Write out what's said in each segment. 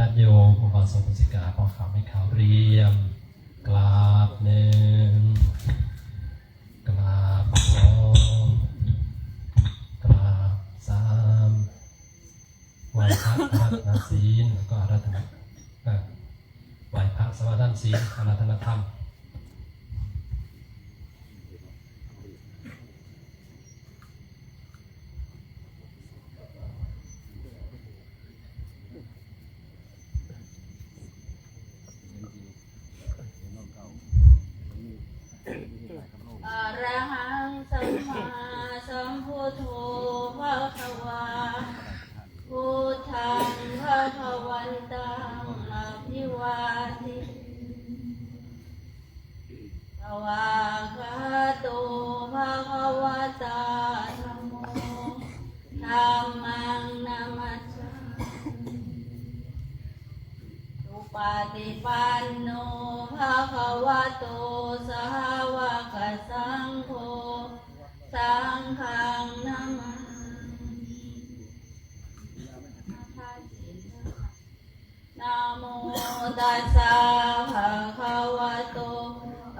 าติโยมผู้บาสกุสิกาพอข่าวไม่ข่าวเรียมกราบหนึ่งกราบสองกราบสามไหว้พระอาราธนาศีลแล้วก็อาราธนาไหว้พระสมาทานศีลอาราธนาธรรมอะระหังสัมมาสัมพุทโธภะคะวาพุทธังภะคะวันตังอะภิวาเทสวากขาโตภะคะวะตาธัมโมธัมมังนามัสสามิสุปฏิปันโนภะคะวะโตสาวกสังโฆสังฆังนามามินะโมตัสสะภะคะวะโต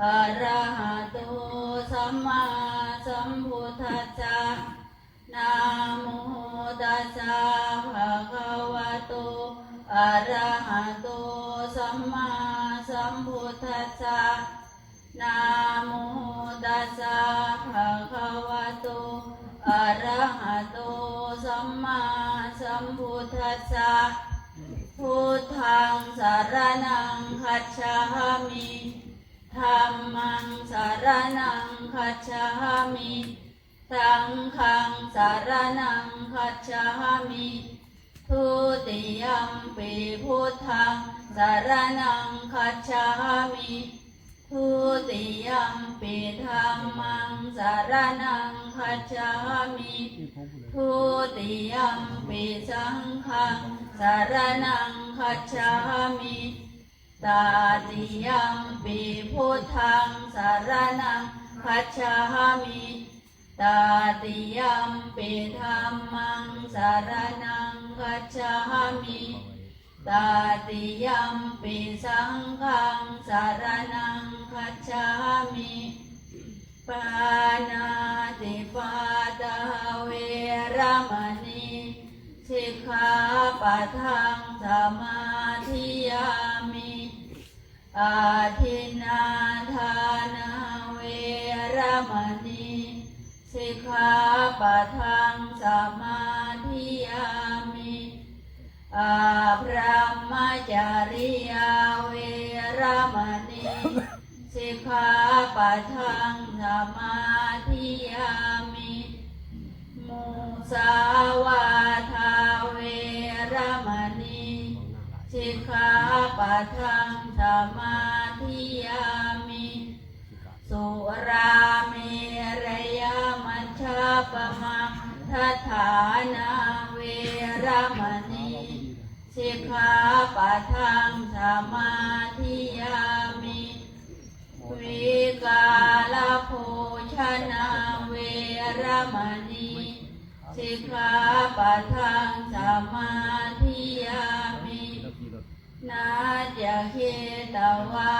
อะระหะโตสัมมาสัมพุทธัสสะนะโมตัสสะภะคะวะโตอะระหะโตสัมมาสัมพุทธัสสะนะโมตัสสะภะคะวะโตอะระหะโตสัมมาสัมพุทธัสสะพุทธังสรณังคัจฉามิธัมมังสรณังคัจฉามิสังฆังสรณังคัจฉามิทุติยัมปิพุทธังสรณังคัจฉามิทุติยัมปิธัมมังสรณังคัจฉามิทุติยัมปิสังฆังสรณังคัจฉามิตาติยัมปิพุทธังสรณังคัจฉามิตาติยัมปิธัมมังสรณังคัจฉามิตาติยัมปิสังฆังสรณังคัจฉามิปานาติปาตาเวรมณีสิกขาปะทังสมาธิยามิอาทินนาทานาเวรมณีสิกขาปะทังสมาธิยามิอาพรหมจาริยาเวรมณีสิกขาปะทังสมาธิยามิมุสาวาทาเวรมณีสิกขาปะทังสมาธิยามิสุราเมรยมัชฌัปมาทัฏฐานาเวรมณีสิกขาปะทังสมาธิยามิวิกาลโภชนะเวรมณีสิกขาปะทังสมาธิยามินาจเขตวะ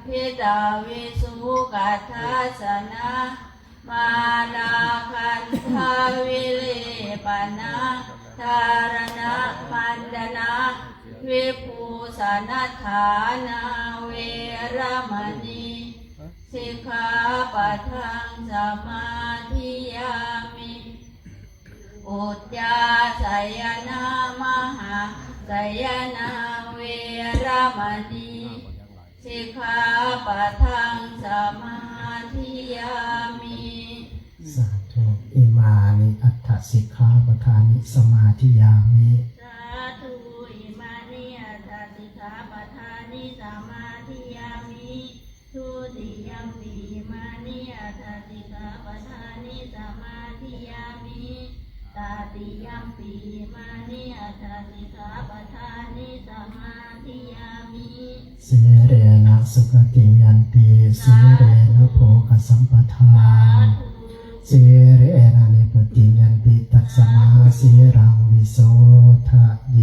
พิตาวิสุกัทธัสสนะมาลาคันธาวิเลปนะธารณะมันดนะวิภูสนัฏฐานาเวรมณีสิกขาปะทังสมาธิยามิอุจจาสยนามหาสยนาเวรมณีสิกขาปะทังสมาธิยามิสาธุอิมานิอัตถสิกขาปทานิสมาธิยามิสาธุอิมานิอัตถสิกขาปทานิสมาธิยามิทุติยัมปิอิมานิอัตถสิกขาปทานิสมาธิยามิตาติยัมปิอิมานิอัตถสิกขาปทานิสมาธิยามิสีเรนะสุขติยันติสีเรนะโภคสัมปทาสีเรนะนิพติยันติตัสสมาสีรังวิโสทะเย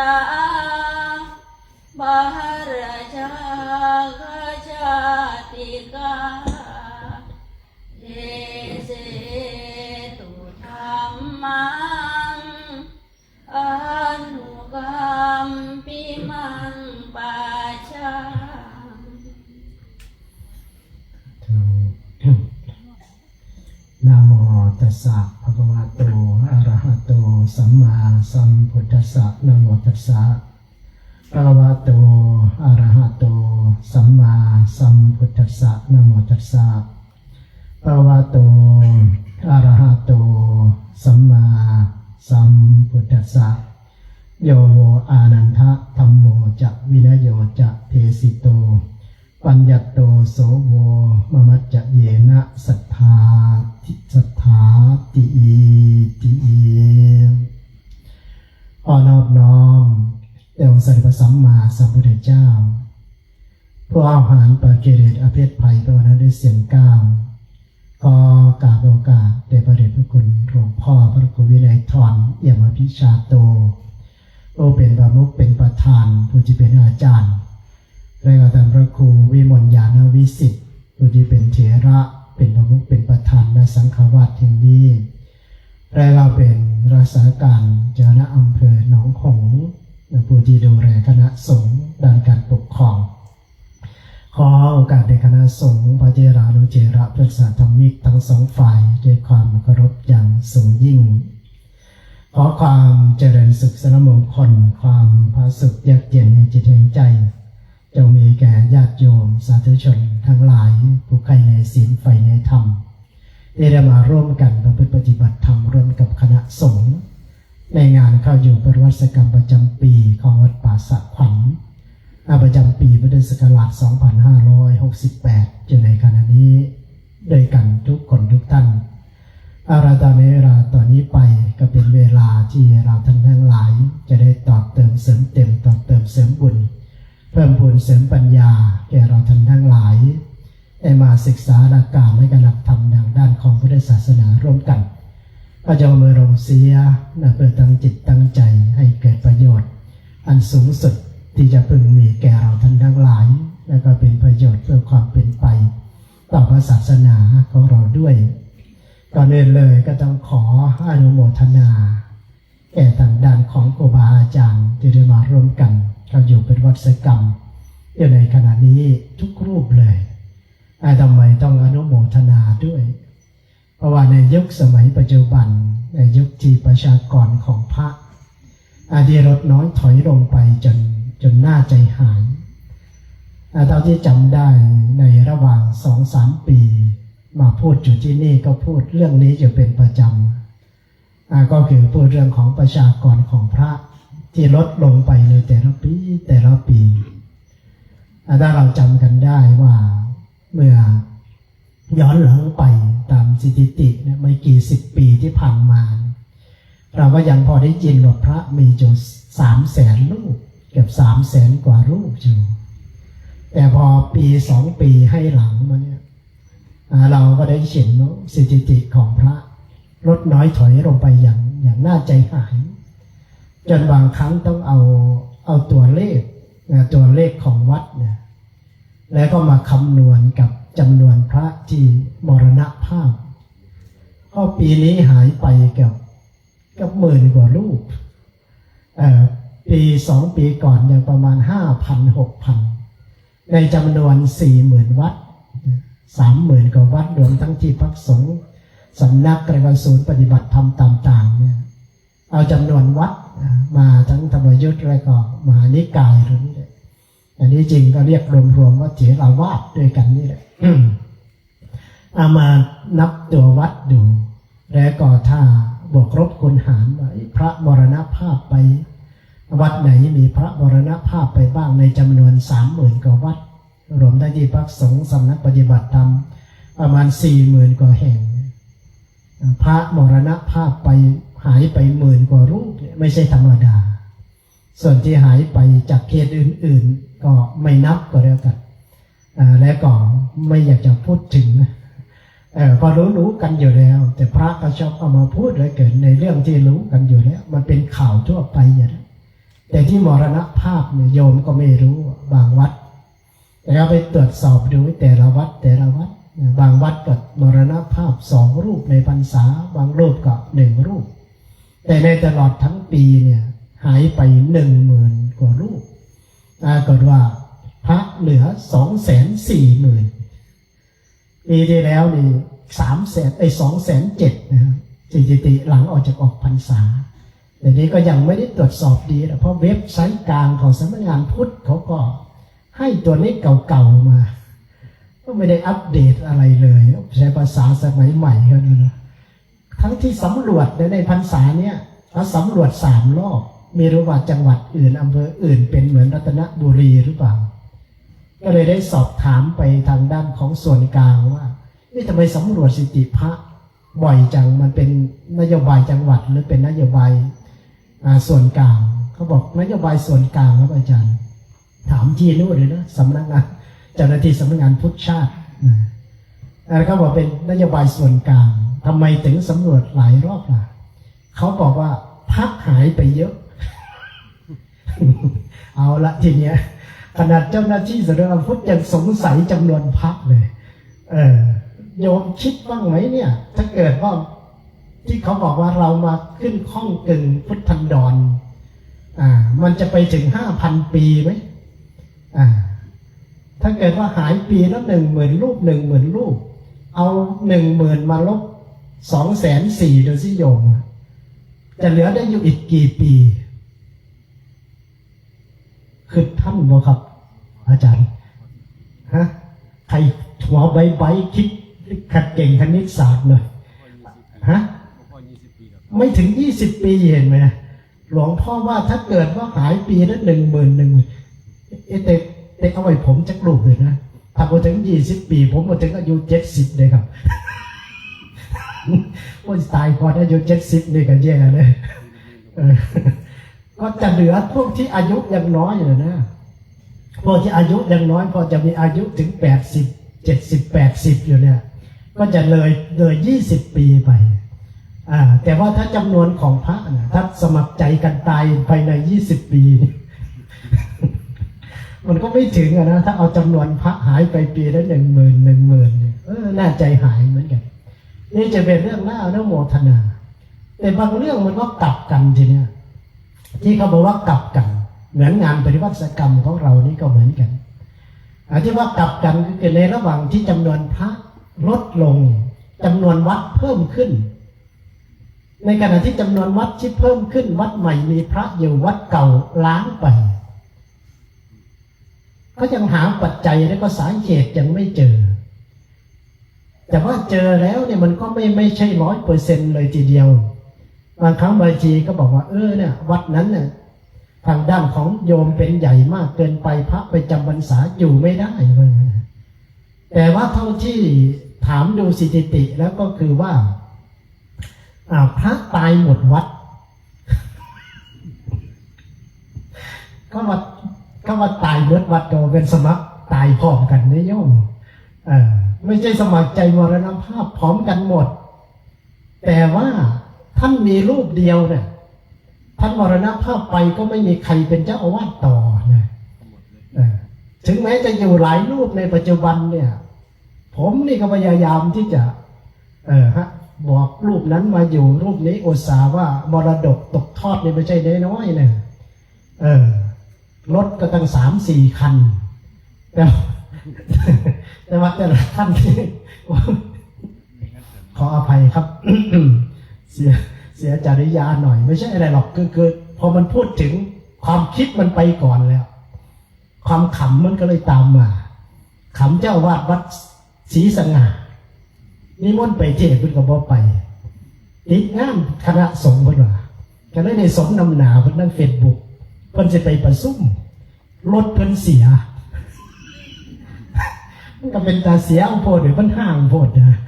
ราบาราชาชาติกาเอเสตุธรรมังอนุกัมปิมังปัจฉานะโมตัสสะภะคะวะโตอะระหะโตสัมมาสัมพุทธัสสะนะโมตัสสะภะคะวะโตอะระหะโตสัมมาสัมพุทธัสสะนะโมตัสสะภะคะวะโตอะระหะโตสัมมาสัมพุทธัสสะโยโวอานันทะธัมโมจะวินโยจะเทสิโตปัญญโตโสโวมมัจจะเยนะสัทธาติขอนอบน้อมแด่องค์สมเด็จพระสัมมาสัมพุทธเจ้าผู้อาหารปาเกเรตอเพศภัยประวันด้วยเสียงก้าวขอกราบโอกาสแด่พระเดชพระคุณหลวงพ่อพระครูวินัยทรเอี่ยมอภิชาโตโอเป็นประมุขเป็นประธานผู้ที่เป็นอาจารย์และก็ท่านพระครูวิมลญาณวิสิทธิ์ผู้ที่เป็นเถระเป็นประมุขเป็นประธานในสังฆวัตรแห่งนี้และเราเป็นรักษาการเจ้าหน้าอำเภอหนองหงส์ผู้ที่ดูแลคณะสงฆ์ด้านการปกครองขอโอกาสในคณะสงฆ์พระเถรานุเถระพุทธศาสนาธรรมิกทั้งสองฝ่ายด้วยความเคารพอย่างสูงยิ่งขอความเจริญสุขสนมงคลความผาสุขเยือกเย็นในจิตใจจงมีแก่ญาติโยมสาธุชนทั้งหลายผู้ใคร่ในศีลใฝ่ในธรรมที่ได้มาร่วมกันประพฤติปฏิบัติธรรมร่วมกับคณะสงฆ์ในงานเข้าอยู่ปริวัติกรรมประจำปีของวัดป่าสะขวัญประจำปีพุทธศักราช 2568อยู่ในขณะนี้ด้วยกันทุกคนทุกท่านตอนนี้เวลาตอนนี้ไปก็เป็นเวลาที่เราท่านทั้งหลายจะได้ตอบเติมเสริมเต็มตอบเติมเสริมบุญเพิ่มพูนเสริมปัญญาแก่เราท่านทั้งหลายได้มาศึกษาหลักการและการหลักธรรมทางด้านของพุทธศาสนาร่วมกันก็จะมือลงเสียเพื่อตั้งจิตตั้งใจให้เกิดประโยชน์อันสูงสุดที่จะพึงมีแก่เราท่านทั้งหลายและก็เป็นประโยชน์เพื่อความเป็นไปต่อพระศาสนาของเราด้วยก่อนอื่นเลยก็ต้องขออนุโมทนาแก่ทางด้านของครูบาอาจารย์ที่ได้มาร่วมกันเขาอยู่เป็นวัดศกรรมอยู่ในขณะนี้ทุกรูปเลยทำไมต้องอนุโมทนาด้วยเพราะว่าในยุคสมัยปัจจุบันในยุคที่ประชากรของพระที่ลดน้อยถอยลงไปจนน่าใจหายเท่าที่จำได้ในระหว่าง 2-3 ปีมาพูดอยู่ที่นี่ก็พูดเรื่องนี้อยู่เป็นประจำก็คือพูดเรื่องของประชากรของพระที่ลดลงไปในแต่ละปีถ้าเราจำกันได้ว่าเมื่อย้อนหลังไปตามสถิติเนี่ยไม่กี่10 ปีที่ผ่านมาเราก็ยังพอได้ยินว่าพระมีอยู่300,000 รูปเกือบ300,000 กว่ารูปอยู่แต่พอปี2 ปีให้หลังมาเนี่ยเราก็ได้เห็นสถิติของพระลดน้อยถอยลงไปอย่างน่าใจหายจนบางครั้งต้องเอาตัวเลขของวัดเนี่ยแล้วก็มาคำนวณกับจำนวนพระที่มรณภาพก็ปีนี้หายไปกับ10,000 กว่ารูปปี2 ปีก่อนยังประมาณ 5,000-6,000 ในจำนวน 40,000 วัด 30,000 กว่าวัดรวมทั้งที่พักสงฆ์สำนักกระทรวงศูนย์ปฏิบัติธรรมต่างๆเนี่ยเอาจำนวนวัดมาทั้งธรรมยุทธ์และก็มหานิกายตรงนี้แหละอันนี้จริงก็เรียกรวมๆว่าเถรวาทด้วยกันนี่แหละเอามานับตัววัดดูแล้วก็ถ้าบวกลบคูณหารว่าพระมรณภาพไปวัดไหนมีพระมรณภาพไปบ้างในจำนวน 30,000 กว่าวัดรวมทั้งที่พักสงฆ์สำนักปฏิบัติธรรมประมาณ 40,000 กว่าแห่งพระมรณภาพไปหายไป10,000 กว่ารูปไม่ใช่ธรรมดาส่วนที่หายไปจากเขตอื่นๆก็ไม่นับก็แล้วกันและก็ไม่อยากจะพูดถึงก็รู้กันอยู่แล้วแต่พระก็ชอบเอามาพูดเลยเกิดในเรื่องที่รู้กันอยู่แล้วมันเป็นข่าวทั่วไปอย่างนั้น แต่ที่มรณภาพเนี่ยโยมก็ไม่รู้บางวัดแต่เราไปตรวจสอบดูแต่ละวัดบางวัดก็มรณภาพ2 รูปในพรรษาบางรูปก็1 รูปแต่ในตลอดทั้งปีเนี่ยหายไป10,000 กว่ารูปปรากฏว่าพระเหลือ 240,000 ปีที่แล้วนี่207,000นะครับสถิติหลังออกพรรษาแต่นี้ก็ยังไม่ได้ตรวจสอบดีนะเพราะเว็บไซต์กลางของสำนักงานพุทธเขาก็ให้ตัวเลขเก่าๆมาก็ไม่ได้อัปเดตอะไรเลยใช้ภาษาสมัยใหม่กันนะทั้งที่สำรวจในพรรษาเนี่ยเขาสำรวจ3 รอบไม่รู้ว่าจังหวัดอื่นอำเภออื่นเป็นเหมือนรัตนบุรีหรือเปล่าก็เลยได้สอบถามไปทางด้านของส่วนกลางว่าทำไมสำรวจสถิติพระบ่อยจังมันเป็นนโยบายจังหวัดหรือเป็นนโยบายส่วนกลางเขาบอกนโยบายส่วนกลางครับอาจารย์ถามที่นู่นเลยนะสำนักงานเจ้าหน้าที่สำนักงานพุทธชาติแล้วเขาบอกเป็นนโยบายส่วนกลางทำไมถึงสำรวจหลายรอบล่ะเขาบอกว่าพระหายไปเยอะ เอาละทีเนี้ยขนาดเจ้าหน้าที่สำนักงานพุทธยังสงสัยจำนวนพระเลยโยมคิดบ้างไหมเนี่ยถ้าเกิดว่าที่เขาบอกว่าเรามาขึ้นข้องกึ่งพุทธันดรมันจะไปถึง 5,000 ปีไหมถ้าเกิดว่าหายปีละ10,000 รูป10,000 รูปเอา10,000มาลบ240,000ดูสิโยมจะเหลือได้อยู่อีกกี่ปีคือท่านบอกครับอาจารย์ฮะใครหัวใบคิดขัดเก่งคณิตศาสตร์เลยฮะไม่ถึง20 ปีเห็นไหมหลวงพ่อว่าถ้าเกิดว่าหายปีละ10,000แต่เอาไว้ผมจะกลุ่มเลยนะถ้าพอถึง20 ปีผมมาถึงอายุ70เลยครับว่าตายก่อนอายุ70นี่ก็แย่เลยก็จะเหลือพวกที่อายุยังน้อยอยู่นะพวกที่อายุยังน้อยพอจะมีอายุถึง80 70 80อยู่เนี่ยก็จะเลย20 ปีไปแต่ว่าถ้าจำนวนของพระนะถ้าสมัครใจกันตายภายใน20 ปี มันก็ไม่ถึงนะถ้าเอาจำนวนพระหายไปปีละ10,000เนี่ยน่าใจหายเหมือนกันนี่จะเป็นเรื่องน่าอนุโมทนาแต่บางเรื่องมันก็กลับกันทีเนี้ยที่เขาบอกว่ากลับกันเหมือนงานปฏิวัติกรรมของเรานี่ก็เหมือนกันที่ว่ากลับกันก็คือในระหว่างที่จำนวนพระลดลงจำนวนวัดเพิ่มขึ้นในขณะที่จำนวนวัดที่เพิ่มขึ้นวัดใหม่มีพระอยู่วัดเก่าล้างไปก็ยังหาปัจจัยและก็สาเหตุยังไม่เจอแต่ว่าเจอแล้วเนี่ยมันก็ไม่ใช่100%เลยทีเดียวบางครั้งบางทีก็บอกว่าเนี่ยวัดนั้นเนี่ยทางด้านของโยมเป็นใหญ่มากเกินไปพระไปจำพรรษาอยู่ไม่ได้เลยแต่ว่าเท่าที่ถามดูสถิติแล้วก็คือว่าพระตายหมดวัด ก็ว่าตายหมดวัดก็เป็นสมัครตายพร้อมกันนะโยมไม่ใช่สมัครใจมรณภาพพร้อมกันหมดแต่ว่าท่านมีรูปเดียวเนี่ยท่านมรณภาพไปก็ไม่มีใครเป็นเจ้าอาวาสต่อนะถึงแม้จะอยู่หลายรูปในปัจจุบันเนี่ยผมนี่ก็พยายามที่จะบอกรูปนั้นมาอยู่รูปนี้อุตส่าห์ว่ามรดกตกทอดนี่ไม่ใช่น้อยๆนะรถก็ตั้ง3-4 คันแต่ว่าแต่ละท่านที่ขออภัยครับ เสียจริยาหน่อยไม่ใช่อะไรหรอกคือพอมันพูดถึงความคิดมันไปก่อนแล้วความขำมันก็เลยตามมาขำเจ้าวาดวัดศรีสง่านิมนต์ไปเทศน์เพิ่นก็บ่ไปติดงานคณะสงฆ์เพิ่นว่าก็เลยในสมนำหนาเพิ่นนั่ง Facebook เพิ่นสิไปประชุมรถเพิ่นเสียมันก็เป็นตาเสียเอาโพดหรือมันห่างโพดนะ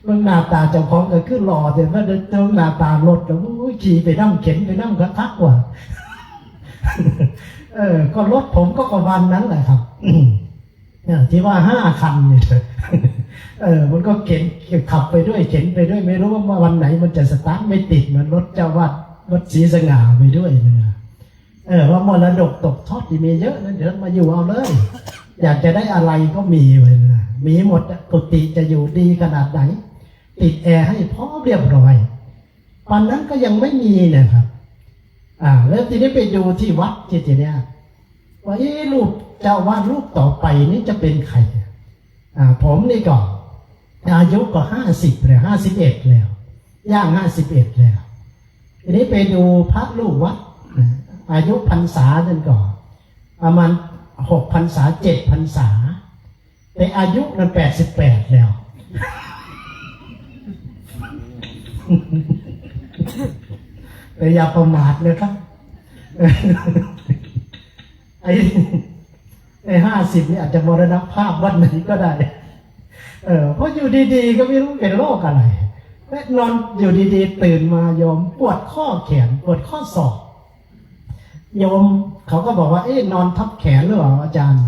มันหน้าตาเจ้าของก็คือหล่อแต่ว่าเดินหน้าตารถแล้วขี่ไปนั่งเข็นไปนั่งกระทักว่ะก็รถผมก็ประมาณนั้นแหละครับที่ว่า5 คันเนี่ยมันก็เข็นขับไปด้วยเข็นไปด้วยไม่รู้ว่าวันไหนมันจะสตาร์ทไม่ติดเหมือนรถเจ้าวัดวัดศรีสง่าไปด้วยนะ ว่ามรดกตกทอดที่มีเยอะนะเดี๋ยวมาอยู่เอาเลย อยากจะได้อะไรก็มีเลยนะมีหมดกุฏิจะอยู่ดีขนาดไหนติดแอร์ให้พร้อมเรียบร้อยตอนนั้นก็ยังไม่มีนะครับแล้วทีนี้ไปดูที่วัดทีเนี้ยว่ารูปเจ้าวาดรูปต่อไปนี่จะเป็นใครผมนี่ก็อายุก็50แล้ว51แล้วย่าง51แล้วทีนี้ไปดูพระลูกวัดอายุพรรษานั่นก่อนประมาณ6 พรรษา7 พรรษาแต่อายุนั้น88แล้วแต่อย่าประมาทเลยครับไอ้50นี่อาจจะมรณภาพวันไหนก็ได้เพราะอยู่ดีๆก็ไม่รู้เป็นโรคอะไรแม่นอนอยู่ดีๆตื่นมาโยมปวดข้อแขนปวดข้อศอกโยมเขาก็บอกว่านอนทับแขนหรือเปล่าอาจารย์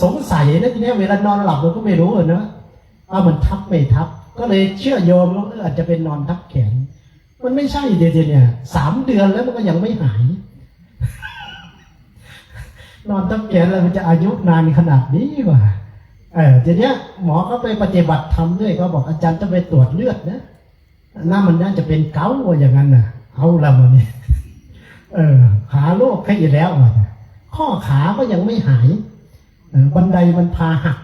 สงสัยนะทีนี้เวลานอนหลับเราก็ไม่รู้นะมันทับไม่ทับก็เลยเชื่อโยมว่าอาจจะเป็นนอนทับแขนมันไม่ใช่เดี๋ยวเนี่ย3 เดือนแล้วมันก็ยังไม่หายนอนทับแขนแล้วมันจะอายุนานขนาดนี้วะทีเนี้ยหมอเขาไปปฏิบัติธรรมด้วยเขาบอกอาจารย์ต้องไปตรวจเลือดนะมันน่าจะเป็นเกาต์อย่างนั้นน่ะเอาละมันนี่หาโรคให้อยู่แล้วข้อขาก็ยังไม่หายบันไดมันพาหัก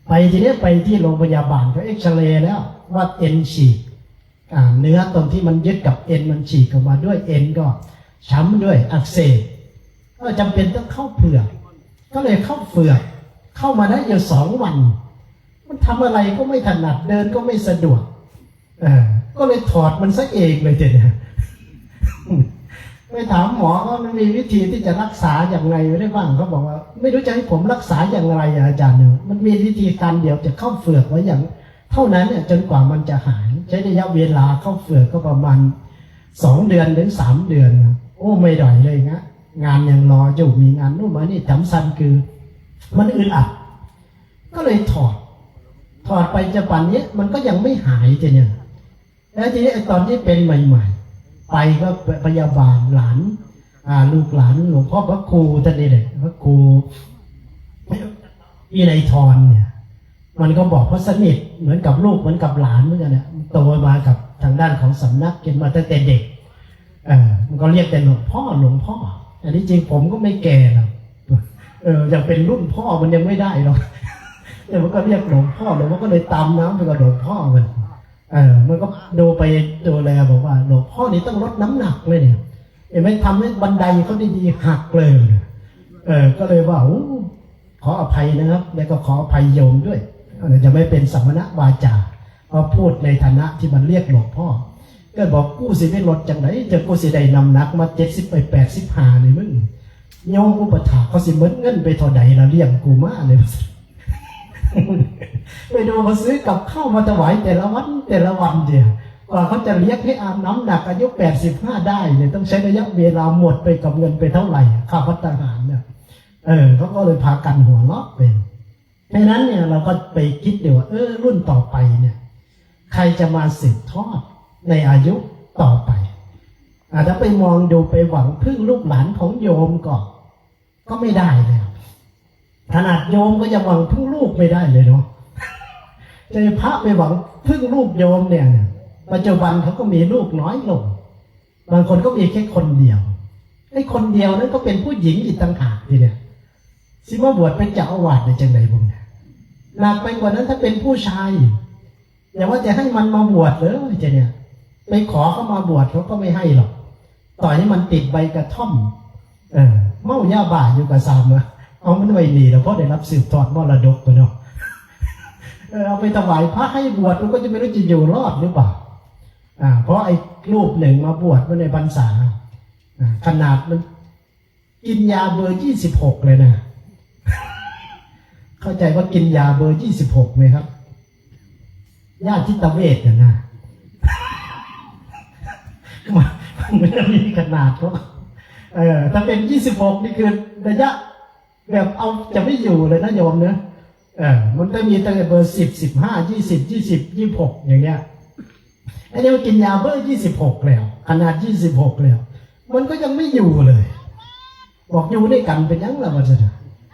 ไปทีนี้ไปที่โรงพยาบาลเขาเอ็กซเรย์แล้วว่าเอ็นฉีกเนื้อตรงที่มันยึดกับเอ็นมันฉีกออกมาด้วยเอ็นก็ช้ำด้วยอักเสบก็จำเป็นต้องเข้าเฝือกก็เลยเข้าเฝือกเข้ามาได้อยู่2 วันมันทำอะไรก็ไม่ถนัดเดินก็ไม่สะดวกก็เลยถอดมันซะเองเลยเนี่ยไปถามหมอว่ามันมีวิธีที่จะรักษาอย่างไรได้บ้างเขาบอกว่าไม่รู้จะให้ผมรักษาอย่างไรอาจารย์เนี่ยมันมีวิธีการเดียวจะเข้าเฝือกไว้อย่างเท่านั้นเนี่ยจนกว่ามันจะหายใช้ระยะเวลาเข้าเฝือกก็ประมาณ2 เดือนถึง3 เดือนโอ้ไม่ได้เลยนะงานยังรออยู่มีงานนู่นมานี่จำสันคือมันอึดอัดก็เลยถอดไปจะปันนี้มันก็ยังไม่หายจะเนี่ยแล้วทีนี้ตอนที่เป็นใหม่ๆไปก็พยาบาลหลานลูกหลานหลวงพ่อพระครูท่านนี่แหละพระครูวินัยธรเนี่ยมันก็บอกว่าสนิทเหมือนกับลูกเหมือนกับหลานเหมือนกันเนี่ยโตมากับทางด้านของสำนักกินมาตั้งแต่เด็กมันก็เรียกแต่หลวงพ่ออันนี้จริงผมก็ไม่แก่หรอกยังเป็นรุ่นพ่อมันยังไม่ได้หรอกแต่มันก็เรียกหลวงพ่อหลวงพ่อก็เลยตามน้ำไปกับหลวงพ่อมันก็ดูไปดูแลบอกว่าหลวงพ่อนี่ต้องลดน้ำหนักเลยเนี่ยไม่ทำให้บันไดเขาดีๆหักเลยก็เลยว่าขออภัยนะครับแล้วก็ขออภัยโยมด้วยจะไม่เป็นสัมมณวาจาเพราะพูดในฐานะที่มันเรียกหลวงพ่อก็บอกกู้สิไม่ลดจังไหนจะกู้สิได้นำหนักมา70 ไป 85เลยมึงโยมอุปถาเขาสิเหมือนเงินไปเท่าใดเราเลี้ยงกูมาเลยไปดูมาซื้อกับข้าวมาถวายแต่ละวันเดียวกว่าเขาจะเลี้ยงให้อาบน้ำหนักอายุ85ได้เนี่ยต้องใช้ระยะเวลาหมดไปกับเงินไปเท่าไหร่ค่าพัฒนาเนี่ยเขาก็เลยพากันหัวเราะเป็นดังนั้นเนี่ยเราก็ไปคิดเดี๋ยวว่ารุ่นต่อไปเนี่ยใครจะมาสืบทอดในอายุต่อไปถ้าไปมองดูไปหวังพึ่งลูกหลานของโยมก็ไม่ได้แล้วขนาดโยมก็ยังหวังพึ่งลูกไม่ได้เลยเนาะจะพระไปหวังพึ่งลูกโยมเนี่ยปัจจุบันเขาก็มีลูกน้อยลงบางคนก็มีแค่คนเดียวไอ้คนเดียวนั้นก็เป็นผู้หญิงอีกต่างหากทีเนี่ยสิมาบวชเป็นเจ้าอาวาสในจังใดบุญหนักไปกว่านั้นถ้าเป็นผู้ชายอย่าว่าจะให้มันมาบวชเลยจะเนี่ยไปขอเขามาบวชเขาก็ไม่ให้หรอกต่อให้มันติดใบกระท่อมเมายาบ้าอยู่กับซามนะเอามันไม่ดีแล้วเพราะได้รับสืบทอดมรดกตัวเนาะเอาไปถวายพระให้บวชมันก็จะไม่รู้จะอยู่รอดหรือเปล่าเพราะไอ้รูปหนึ่งมาบวชในพรรษาขนาดมันกินยาเบอร์26เลยนะเข้าใจว่ากินยาเบอร์26ไหมครับญาติทิตเวชนะมันไม่ได้มีขนาดเพราะถ้าเป็น26นี่คือระยะแบบเอาจะไม่อยู่เลยนะโยมเนอะมันก็มีตั้งแต่เบอร์10 15 20 20 26อย่างเงี้ยไอ้นี่มันกินยาเบอร์26แล้วขนาด26แล้ว มันก็ยังไม่อยู่เลย บอกอยู่ด้วยกันเป็นยังละมันจะ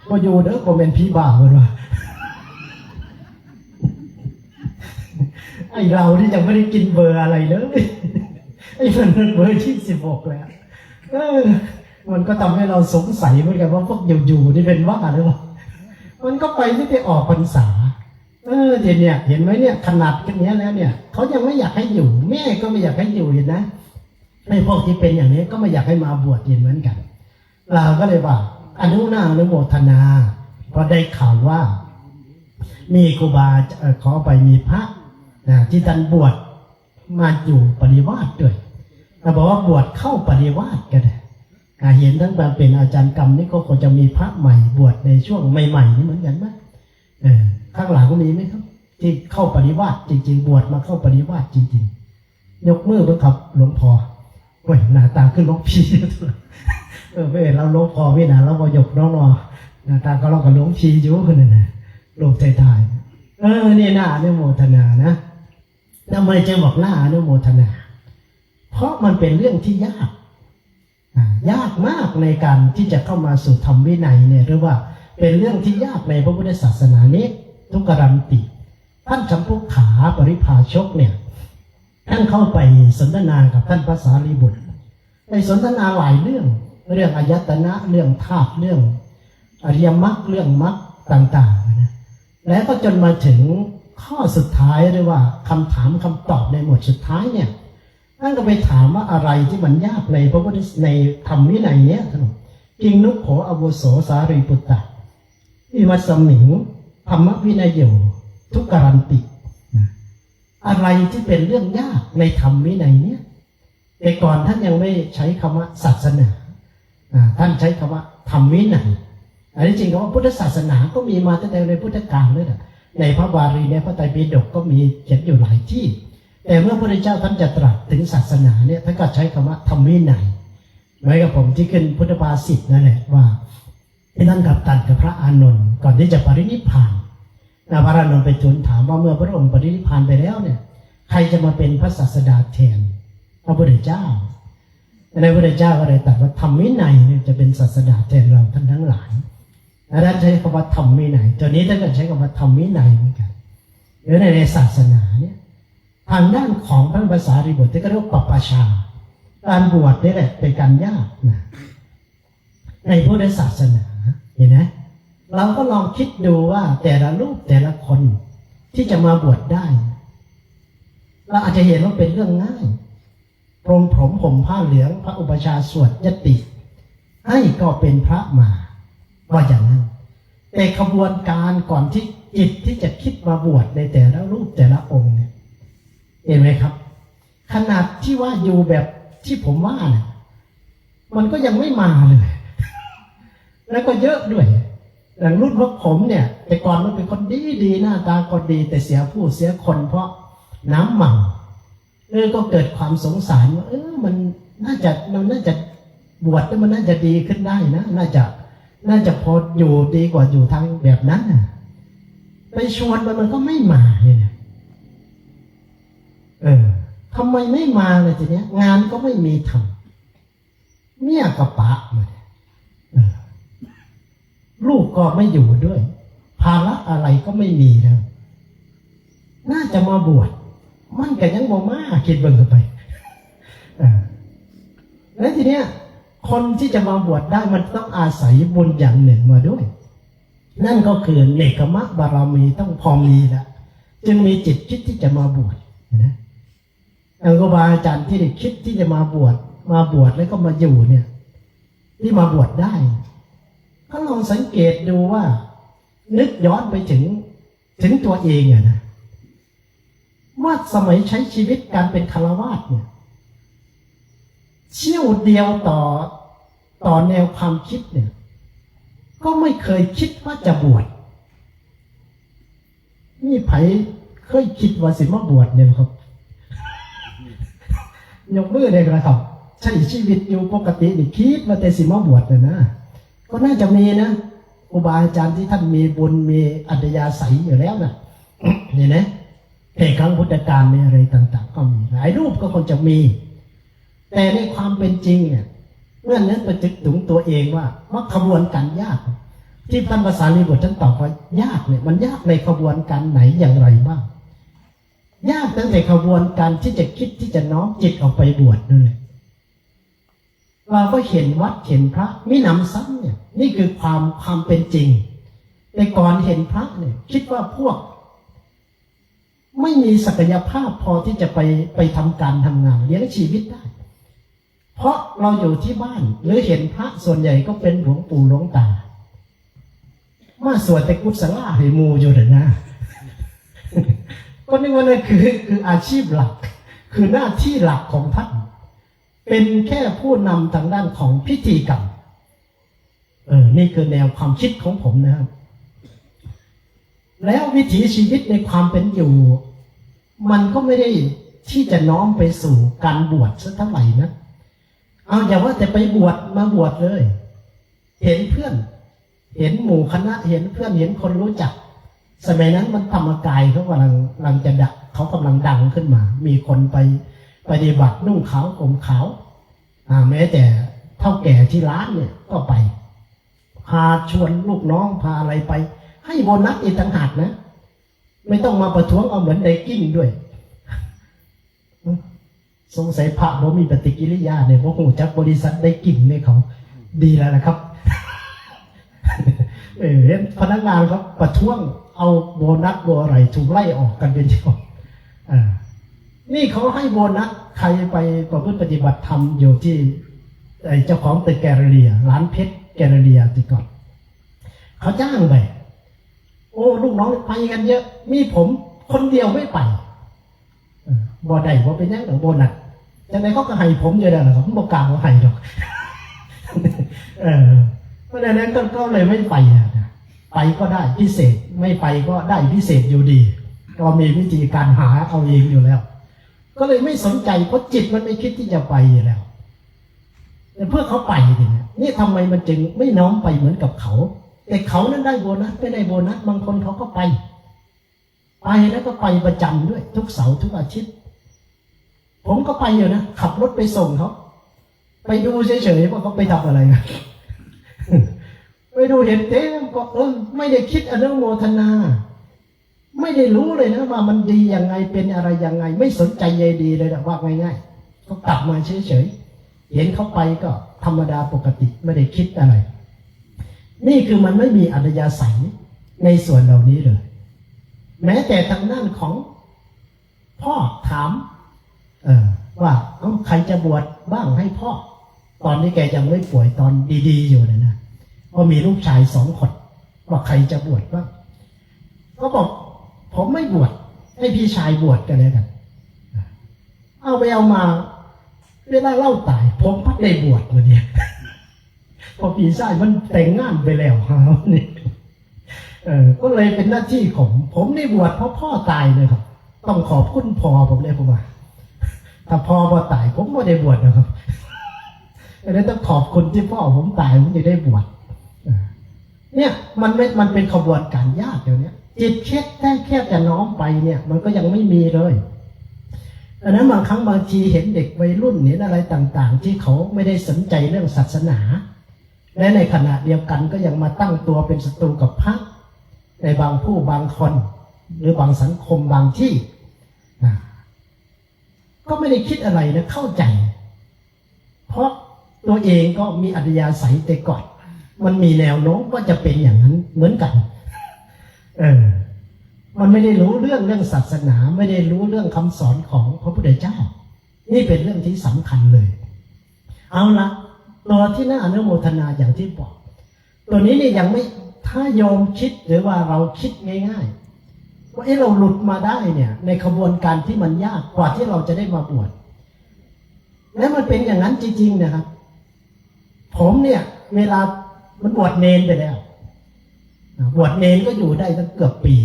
พออยู่เด้อผมเป็นผีบ้าเลยว่ะไอเราที่ยังไม่ได้กินเบอร์อะไรเลยไอ้มันเบอร์ที่16แล้วมันก็ทำให้เราสงสัยเหมือนกันว่าพวกอยู่นี่เป็นว่าหรือเปล่ามันก็ไปที่ไปออกพรรษาเดี๋ยวเนี่ยเห็นไหมเนี่ยขนาดกันนี้แล้วเนี่ยเขายังไม่อยากให้อยู่แม่ก็ไม่อยากให้อยู่เห็นนะไอ้พวกที่เป็นอย่างนี้ก็ไม่อยากให้มาบวชเห็นเหมือนกันเราก็เลยว่าอนุโมทนาพอได้ข่าวว่ามีครูบาขอไปมีพระที่ท่านบวชมาอยู่ปริวาสด้วยเราบอกว่าบวชเข้าปริวาสกันเห็นทั้งแบบเป็นอาจารย์กรรมนี่ก็คงจะมีพระใหม่บวชในช่วงใหม่ๆนี่เหมือนกันไหมข้างหลังก็มีไหมครับที่เข้าปริวาสจริงๆบวชมาเข้าปริวาสจริงๆยกมือเพื่อขับหลวงพ่อเว้ยหน้าตาขึ้นหลวงพี่ไม่เห็นเราหลวงพ่อไม่นะเราก็ยกน้องหน้าตาก็เรากับหลวงพี่อยู่คนนั้นนะหลวงไทยนี่น่าอนุโมทนานะทำไมจะบอกน่าอนุโมทนาเพราะมันเป็นเรื่องที่ยากมากในการที่จะเข้ามาสู่ธรรมวินัยเนี่ยหรือว่าเป็นเรื่องที่ยากในพระพุทธศาสนานี้ทุกรันติท่านสัมพุขาปริภาชกเนี่ยท่านเข้าไปสนทนากับท่านพระสารีบุตรในสนทนาหลายเรื่องอายตนะเรื่องธาตุเรื่องอริยมรรคเรื่องมรรคต่างๆนะแล้วก็จนมาถึงข้อสุดท้ายเรียกว่าคำถามคำตอบในหมวดสุดท้ายเนี่ยท่านก็ไปถามว่าอะไรที่มันยากในพระพุทธในธรรมวินัยเนี้ยท่านกิงนุโขอโวโสสารีปุตตะวิมัสสมิงธรรมวินัยโยทุกการันติอะไรที่เป็นเรื่องยากในธรรมวินัยเนี้ยแต่ก่อนท่านยังไม่ใช้คำว่าศาสนาท่านใช้คำว่าธรรมวินัยอันนี้จริงๆว่าพุทธศาสนาก็มีมาตั้งแต่ในพุทธกาลเลยนะในพระบาลีในพระไตรปิฎกก็มีเขียนอยู่หลายที่แต่เมื่อพระพุทธเจ้าท่านจะตรัสถึงศาสนาเนี่ยท่านก็ใช้คำว่าธรรมวินัยเหมือนกับผมที่ขึ้นพุทธภาษิตนั่นแหละว่าท่านกับตันกับพระอานนท์ก่อนที่จะปรินิพพานพระอานนท์ไปทูลถามว่าเมื่อพระองค์ปรินิพพานไปแล้วเนี่ยใครจะมาเป็นพระศาสดาแทนพระพุทธเจ้าในพระพุทธเจ้าก็เลยตรัสว่าธรรมวินัยเนี่ยจะเป็นศาสดาแทนเราท่านทั้งหลายและท่านใช้คำว่าธรรมวินัยตัวนี้ท่านก็ใช้คำว่าธรรมวินัยเหมือนกันหรือในศาสนาเนี่ยทางด้านของพระภาษาริบุตรที่ก็เรียกว่าปัปปชาการบวชนี่แหละเป็นการยากนะในพุทธศาสนาเห็นไหมเราก็ลองคิดดูว่าแต่ละรูปแต่ละคนที่จะมาบวชได้เราอาจจะเห็นว่าเป็นเรื่องง่ายปรงผมห่มผ้าเหลืองพระอุปชาสวดยติให้ก็เป็นพระมาว่าอย่างนั้นแต่ขบวนการก่อนที่จิตที่จะคิดมาบวชในแต่ละรูปแต่ละองค์เนี่ยเห็นไหมครับขนาดที่ว่าอยู่แบบที่ผมว่าเนี่ยมันก็ยังไม่มาเลยแล้วก็เยอะด้วยอย่างรุ่นพวกผมเนี่ยแต่ก่อนมันเป็นคนดีหน้าตาก็ดีแต่เสียผู้เสียคนเพราะน้ำเมาก็เกิดความสงสารว่ามันน่าจะบวชแล้วมันน่าจะดีขึ้นได้นะน่าจะพออยู่ดีกว่าอยู่ทางแบบนั้นน่ะไปชวนมันก็ไม่มาเนี่ยทำไมไม่มาเลยทีเนี้ยงานก็ไม่มีทำเมียก็ปะมาลูกก็ไม่อยู่ด้วยภาระอะไรก็ไม่มีแล้วน่าจะมาบวชมันก็ยังบ่มาคิดเบิ่งกันไปแล้วทีเนี้ยคนที่จะมาบวชได้มันต้องอาศัยบุญอย่างหนึ่งมาด้วยนั่นก็คือเนกขมะบารมีต้องพอมีแล้วจึงมีจิตคิดที่จะมาบวชนะครูบาอาจารย์ที่ได้คิดที่จะมาบวชแล้วก็มาอยู่เนี่ยที่มาบวชได้ก็ลองสังเกตดูว่านึกย้อนไปถึงตัวเองนะว่าสมัยใช้ชีวิตการเป็นฆราวาสเนี่ยเชี่ยวเดียวต่อแนวความคิดเนี่ยก็ไม่เคยคิดว่าจะบวชนี่ไผเคยคิดว่าสิมาบวชเนี่ยครับยกมือได้ไหมครับใช้ชีวิตอยู่ปกตินี่คิดว่าแต่สิมาบวชเนี่ยนะก็น่าจะมีนะครูบาอาจารย์ที่ท่านมีบุญมีอัธยาศัยอยู่แล้วนะนี่นะในครั้งพุทธกาลในอะไรต่างๆก็มีหลายรูปก็คงจะมีแต่ในความเป็นจริงเนี่ย เมื่อนั้นไปจึกถึงตัวเองว่าขบวนการยากที่ท่านภาษาลีบุตรท่านตอบว่ายากเนี่ยมันยากในขบวนการไหนอย่างไรบ้างยากตั้งแต่ขบวนการที่จะคิดที่จะน้อมจิตออกไปบวชนั่นแหละเราก็เห็นวัดเห็นพระมิหนำซ้ำเนี่ยนี่คือความเป็นจริงแต่ก่อนเห็นพระเนี่ยคิดว่าพวกไม่มีศักยภาพพอที่จะไปทำการทำงานเลี้ยงชีวิตได้เพราะเราอยู่ที่บ้านหรือเห็นพระส่วนใหญ่ก็เป็นหลวงปู่หลวงตามาสวดแต่กุศลาให้มูอยู่เถอะนะก็นึกว่านั่นคืออาชีพหลักคือหน้าที่หลักของท่านเป็นแค่ผู้นำทางด้านของพิธีกรรมนี่คือแนวความคิดของผมนะครับแล้ววิถีชีวิตในความเป็นอยู่มันก็ไม่ได้ที่จะน้อมไปสู่การบวชสักเท่าไหร่นะเอาอย่าว่าแต่ไปบวชมาบวชเลยเห็นเพื่อนเห็นหมู่คณะเห็นเพื่อนเห็นคนรู้จักสมัยนั้นมันธรรมกายเขากำลังจะดังเขากำลังดังขึ้นมามีคนไปปฏิบัตินุ่งขาวห่มขาวแม้แต่เท่าแก่ที่ร้านเนี่ยก็ไปพาชวนลูกน้องพาอะไรไปให้โบนัสอีกต่างหากนะไม่ต้องมาประท้วงเอาเหมือนไดกิ้งด้วยสงสัยพระบ่มีปฏิกิริยาเนี่ยเพราะหูจักบริษัทไดกิ้งเนี่ยเขาดีแล้วนะครับพนักงานเขาประท้วงเอาโบนัสโบอะไรถูกไล่ออกกันเป็นเจ้านี่เขาให้โบนัสใครไปประพฤติปฏิบัติธรรมอยู่ที่เจ้าของตึกแกลเลอรี่ร้านเพชรแกลเลอรี่ติดก่อนเขาจ้างไปโอ้ลูกน้องไปกันเยอะมีผมคนเดียวไม่ไปบ่ได้บ่เป็นยังหรอกโบนัสจากนั้นเขาก็ให้ผมเยอะแล้วเหรอผมบอกกล่าวว่าให้ดอกเพราะฉะนั้นก็เลยไม่ไปไปก็ได้พิเศษไม่ไปก็ได้พิเศษอยู่ดีก็มีวิธีการหาเอาเองอยู่แล้วก็เลยไม่สนใจเพราะจิตมันไม่คิดที่จะไปอยู่แล้วแต่เพื่อเขาไปนี่ทำไมมันจึงไม่น้อมไปเหมือนกับเขาแต่เขานั้นได้โบนัสไม่ได้โบนัสบางคนเขาก็ไปแล้วก็ไปประจำด้วยทุกเสาร์ทุกอาทิตย์ผมก็ไปอยู่นะขับรถไปส่งเขาไปดูเฉยๆว่าเขาไปทำอะไรกันไปดูเห็นเต้ก็ไม่ได้คิดอนุโมทนาไม่ได้รู้เลยนะว่ามันดียังไงเป็นอะไรยังไงไม่สนใจใยดีเลยนะว่าง่ายๆก็กลับมาเฉยๆเห็นเขาไปก็ธรรมดาปกติไม่ได้คิดอะไรนี่คือมันไม่มีอัธยาศัยในส่วนเหล่านี้เลยแม้แต่ทางด้านของพ่อถามว่าใครจะบวชบ้างให้พ่อตอนนี้แกยังไม่ป่วยตอนดีๆอยู่นะก็มีลูกชาย2 คนว่าใครจะบวชบ้างก็บอกผมไม่บวชให้พี่ชายบวชกันเลยกันเอาไปเอามาเวลาเล่าตายผมพัดได้บวชวันนี้พอพี่ชายมันแต่งงานไปแล้วนี่ก็เลยเป็นหน้าที่ของผมได้บวชเพราะพ่อตายเลยครับต้องขอบคุณพ่อผมเลยผมว่าถ้าพ่อตายผมไม่ได้บวชนะครับดังนั้นต้องขอบคุณที่พ่อผมตายผมจะได้บวชเนี่ยมันเป็นขบวนการยากเดี๋ยวนี้จิตแค่จะน้อมไปเนี่ยมันก็ยังไม่มีเลยอันนั้นบางครั้งบางทีเห็นเด็กวัยรุ่นเห็นอะไรต่างๆที่เขาไม่ได้สนใจเรื่องศาสนาและในขณะเดียวกันก็ยังมาตั้งตัวเป็นศัตรูกับพระในบางผู้บางคนหรือบางสังคมบางที่ก็ไม่ได้คิดอะไรนะเข้าใจเพราะตัวเองก็มีอัธยาศัยแต่ก่อนมันมีแนวโน้มว่าจะเป็นอย่างนั้นเหมือนกันมันไม่ได้รู้เรื่องศาสนาไม่ได้รู้เรื่องคำสอนของพระพุทธเจ้านี่เป็นเรื่องที่สำคัญเลยเอาละตัวที่น่าอนุโมทนาอย่างที่บอกตัวนี้เนี่ยยังไม่ถ้าโยมคิดหรือว่าเราคิดง่ายๆว่าเราหลุดมาได้เนี่ยในขบวนการที่มันยากกว่าที่เราจะได้มาบวชและมันเป็นอย่างนั้นจริงๆนะครับผมเนี่ยเวลามันบวชเนรไปแล้วบวชเนรก็อยู่ได้ตั้งเกือบปี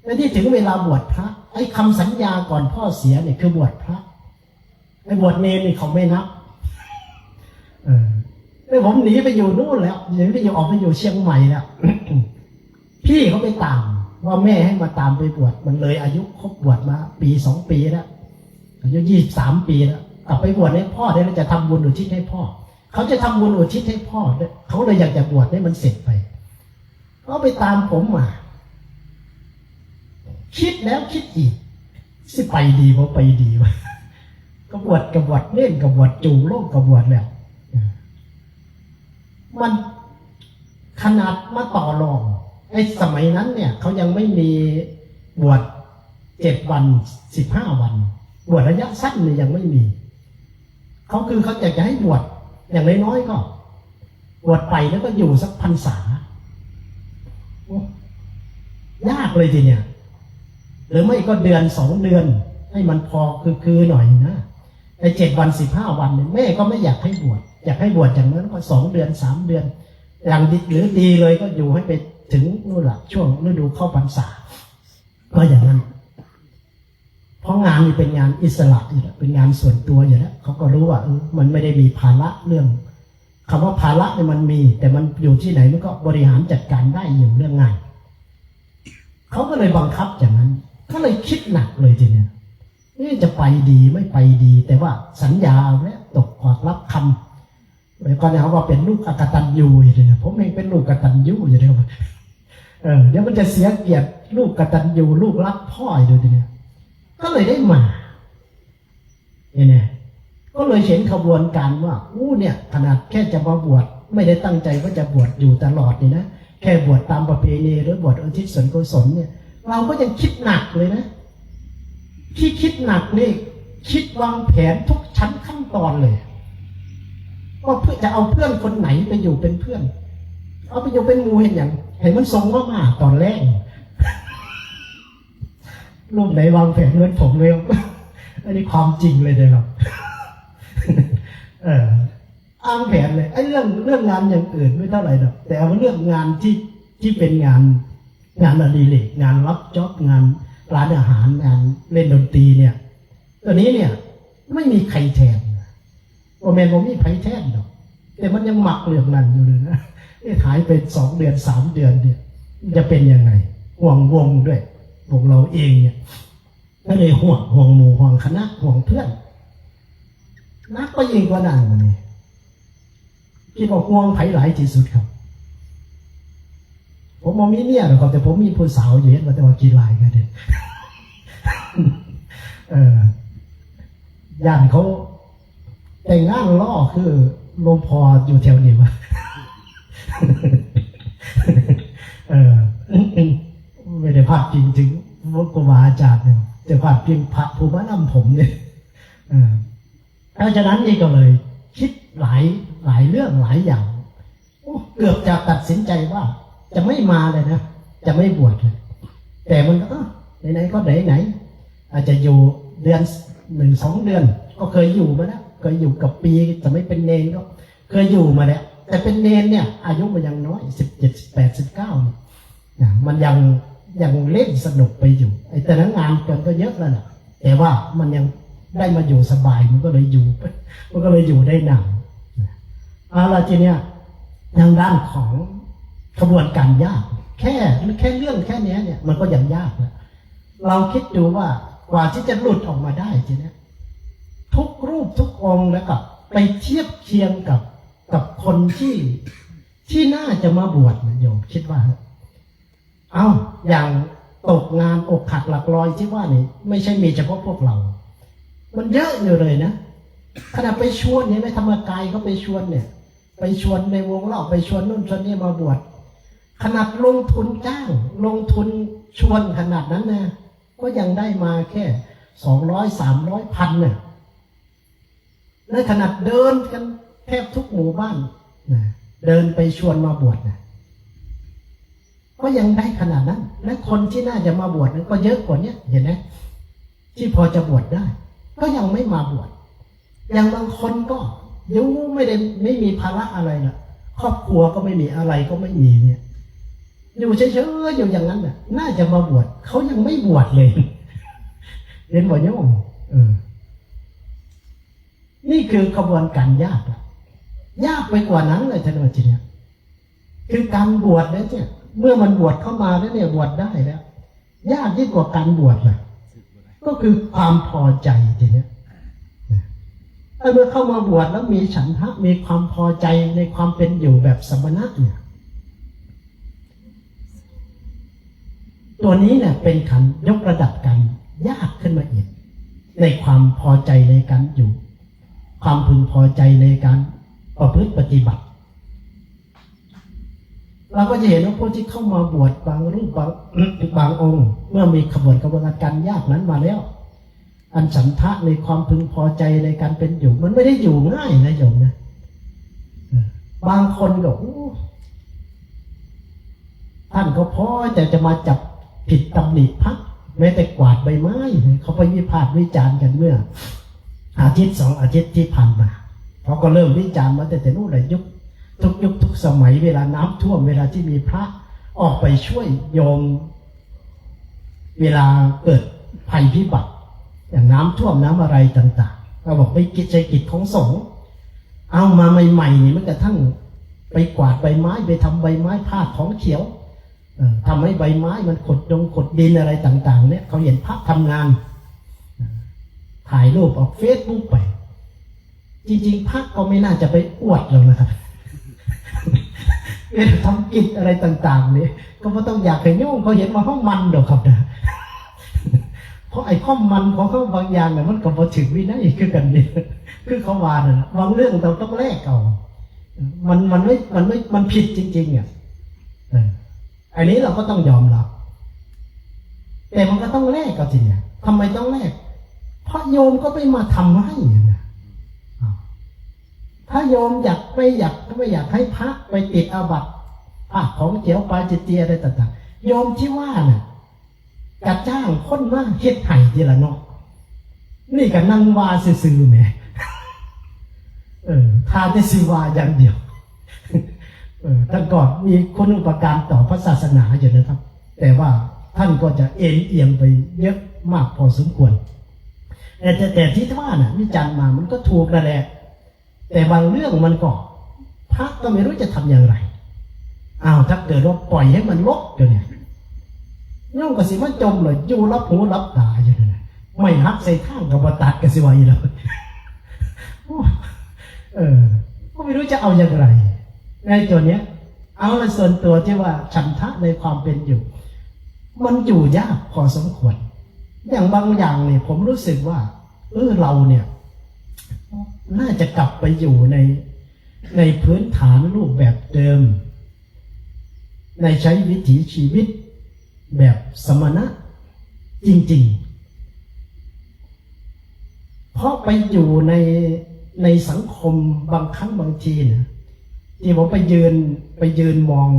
แล้วที่ถึงเวลาบวชพระไอ้คำสัญญาก่อนพ่อเสียเนี่ยคือบวชพระไอ้บวชเนรนี่เขาไม่นับแล้วผมหนีไปอยู่นู่นแล้วหนีไปอยู่ออกไปอยู่เชียงใหม่แล้ว พี่เขาไปตามว่าแม่ให้มาตามไปบวชมันเลยอายุครบบวชมาปี2 ปีแล้วอายุ23 ปีแล้วกลับไปบวชให้พ่อได้แล้วจะทำบุญอุทิศให้พ่อ เขาจะทำบุญอุทิศให้พ่อเขาเลยอยากจะบวชให้มันเสร็จไปเขาไปตามผมมาคิดแล้วคิดอีกสิไปดีเพราะไปดีวะกบวชเล่นกบวชจูโลกกบวชแล้วมันขนาดมาต่อรองไอ้สมัยนั้นเนี่ยเขายังไม่มีบวช7 วัน15 วันบวชระยะสั้นเนี่ยยังไม่มีเขาอยากจะให้บวชอย่างน้อยๆก็บวชไปแล้วก็อยู่สักพรรษายากเลยทีเนี่ยหรือไม่ก็เดือน2 เดือนให้มันพอคือหน่อยนะไอ้7 วัน15 วันเนี่ยแม่ก็ไม่อยากให้บวชอยากให้บวชอย่างนั้นก็2 เดือน3 เดือนอย่างดีหรือดีเลยก็อยู่ให้ไปถึงนู่นแหละช่วงฤดูเข้าพรรษาก็อย่างนั้นเพราะงานนี่เป็นงานอิสระอยู่แล้วเป็นงานส่วนตัวอยู่แล้วเขาก็รู้ว่ามันไม่ได้มีภาระเรื่องคำว่าภาระเนี่ยมันมีแต่มันอยู่ที่ไหนมันก็บริหารจัดการได้อยู่เรื่องงานเขาก็เลยบังคับอย่างนั้นก็เลยคิดหนักเลยทีเนี้ยจะไปดีไม่ไปดีแต่ว่าสัญญาแล้วตกขวากรับคำแล้วก็เนี่ยเขาว่าเป็นลูกอกตัญญูอยู่เลยผมเองเป็นลูกกตัญญูอยู่เลยเดี๋ยวมันจะเสียเกียรติลูกกตัญญูลูกรักพ่ออยู่ทีเนี้ยก็เลยได้มาเนี่ยก็เลยเห็นขบวนการว่าเนี่ยขนาดแค่จะมาบวชไม่ได้ตั้งใจว่าจะบวชอยู่ตลอดนี่นะแค่บวชตามประเพณีหรือบวชอุทิศส่วนกุศลเนี่ยเราก็ยังคิดหนักเลยนะที่คิดหนักนี่คิดวางแผนทุกชั้นขั้นตอนเลยว่าเพื่อจะเอาเพื่อนคนไหนไปอยู่เป็นเพื่อนเอาไปอยู่เป็นหมู่เห็นอย่างเห็นมันทรงมากตอนแรกรูปไหนวางแผนเงินผมเลยอันนี้ความจริงเลยนะครับอ้างแผนเลยไอ้เรื่องงานอย่างอื่นไม่เท่าไหร่หรอกแต่เอาเรื่องงานที่เป็นงานอดิเรกงานรับจ็อบงานร้านอาหารงานเล่นดนตรีเนี่ยตัวนี้เนี่ยไม่มีใครแทนโอแมนผมมีใครแทนหรอกแต่มันยังหมักเรื่องนั้นอยู่เลยนะหายไป2 เดือน3 เดือนเนี่ยจะเป็นยังไงห่วงวงด้วยพวกเราเองเนี่ยก็เลยห่วงหมู่ห่วงคณะห่วงเพื่อนนักก็ยิ่งกว่านั้นมันนี่คิดว่าห่วงไผ่หลายที่สุดครับผมมีเนี่ยหรอกแต่ผมมีผู้สาวเยอะมาแต่ว่ากี่หลายกันเด็ดย่านเขาแต่งงานล่อคือลมพออยู่แถวนี้วะไม่ได้พาดพิงถึงวัดกวาอาจารย์เนี่ยแต่พาดพิงพระภูมินำผมเนี่ยเพราะฉะนั้นนี่ก็เลยคิดหลายเรื่องหลายอย่างเกือบจะตัดสินใจว่าจะไม่มาเลยนะจะไม่บวชเลยแต่มันก็ไหนๆก็ไหนอาจจะอยู่เดือน1-2 เดือนก็เคยอยู่มาแล้วเคยอยู่กับปีจะไม่เป็นเนรก็เคยอยู่มาแล้วแต่เป็นเนรเนี่ยอายุมันยังน้อย17 18 19เนี่ยมันยังเล่นสนุกไปอยู่ไอ้แต่ละงานก็เยอะแล้วนะแต่ว่ามันยังได้มาอยู่สบายมันก็เลยอยู่ได้นานเอาล่ะทีเนี้ยทางด้านของขบวนการยากแค่เรื่องแค่นี้เนี่ยมันก็ยังยากนะเราคิดดูว่ากว่าที่จะหลุดออกมาได้ทีเนี้ยทุกรูปทุกองค์แล้วก็ไปเทียบเคียงกับคนที่น่าจะมาบวชนะโยมคิดว่าอย่างตกงานอกหักหลักลอยที่ว่านี่ไม่ใช่มีเฉพาะพวกเรามันเยอะอยู่เลยนะขณะไปชวนเนี่ยไม่ธรรมกายเขาไปชวนเนี่ยไปชวนในวงเล่าไปชวนนู่นชวนนี่มาบวชขนาดลงทุนจ้างลงทุนชวนขนาดนั้นนะก็ยังได้มาแค่200 300 1,000เนี่ยในขนาดเดินกันแทบทุกหมู่บ้านนะเดินไปชวนมาบวชนะก็ยังได้ขนาดนั้นและคนที่น่าจะมาบวชนั้นก็เยอะกว่านี้เห็นไหมที่พอจะบวชได้ก็ยังไม่มาบวชอย่างบางคนก็ยังไม่มีภาระอะไรล่ะครอบครัวก็ไม่มีอะไรก็ไม่มีเนี่ยอยู่เฉยๆอยู่อย่างนั้นน่ะน่าจะมาบวชเขายังไม่บวชเลยเรียนบ่โยมนี่คือกระบวนการยากไปกว่านั้นเลยท่านอาจารย์คือการบวชเนี่ยเมื่อมันบวชเข้ามาแล้วเนี่ยบวชได้แล้วยากยิ่งกว่าการบวชเลยก็คือความพอใจทีเนี้ย เมื่อเข้ามาบวชแล้วมีฉันทะมีความพอใจในความเป็นอยู่แบบสมณะเนี่ยตัวนี้เนี่ยเป็นขันยกระดับกันยากขึ้นมาอีกในความพอใจในการอยู่ความพึงพอใจในการประพฤติปฏิบัติเราก็จะเห็นว่าพวกที่เข้ามาบวชบางรูปบางองค์เมื่อมีขบวนการยากนั้นมาแล้วอันฉันทะในความพึงพอใจในการเป็นอยู่มันไม่ได้อยู่ง่ายนะโยมนะบางคนก็ท่านก็พอจะมาจับผิดตำหนิพระแม้แต่กวาดใบไม้เขาไปวิพากษ์วิจารณ์กันเมื่ออาทิตย์2 อาทิตย์ที่ผ่านมาเขาก็เริ่มวิจารณ์มาแต่นู่นเลยทุกยุคทุกสมัยเวลาน้ำท่วมเวลาที่มีพระออกไปช่วยโยมเวลาเกิดภัยพิบัติอย่างน้ำท่วมน้ำอะไรต่างๆเราบอกไม่กิจใจกิจของสงฆ์เอามาใหม่ๆนี่มันกระทั่งไปกวาดใบไม้ไปทำใบไม้ผ้าของเขียวทำให้ใบไม้มันขดดินอะไรต่างๆเนี่ยเขาเห็นพระทำงานถ่ายรูปออกเฟซบุ๊กไปจริงๆพระก็ไม่น่าจะไปอวดหรอกนะครับเวลาทำกิจอะไรต่างๆเนี่ยก็ไม่ต้องอยากให้โยมเขาเห็นว่าห้องมันหรอกครับนะเพราะไอ้ข้อมันของเขาบางอย่างเนี่ยมันก็พอถึงวินัยคือกันนี่คือเขาว่าเนี่ยบางเรื่องเราต้องแลกเอามันผิดจริงๆอ่ะอันนี้เราก็ต้องยอมรับแต่มันก็ต้องแลกกันจริงเนี่ยทำไมต้องแลกเพราะโยมก็ไม่มาทำให้นะถ้าโยมไม่อยากให้พระไปติดอาบัติผ้าของเขียวปลาจิตเตียอะไรต่างๆโยมที่ว่าน่ะกระจ้างคนมาเฮ็ดไห่ทีละเนาะนี่ก็นั่งวาซื่อๆแหมทาแต่สิวาอย่างเดียวท่านก่อนมีคุณอุปการต่อพระศาสนาอยู่นะครับแต่ว่าท่านก็จะเอียงไปเยอะมากพอสมควรแต่ที่ว่าน่ะวิจารณ์มามันก็ถูกนั่นแหละแต่บางเรื่องมันก็พระก็ไม่รู้จะทำอย่างไรถ้าเกิดว่าปล่อยให้มันลกอยู่เนี่ยย่อมก็สิมันจมเลยอยู่รับหูรับตาอยู่เนี่ยไม่ฮักใส่ข้างกับบัตัดกันสิวะอีแล้วก็ไม่รู้จะเอาอย่างไรในตัวเนี้ยเอาละส่วนตัวที่ว่าฉันทะในความเป็นอยู่มันอยู่ยากพอสมควรอย่างบางอย่างเนี่ยผมรู้สึกว่าเราเนี่ยน่าจะกลับไปอยู่ในพื้นฐานรูปแบบเดิมในใช้วิถีชีวิตแบบสมณะจริงๆเพราะไปอยู่ในสังคมบางครั้งบางทีนะที่ผมไปยืนมอง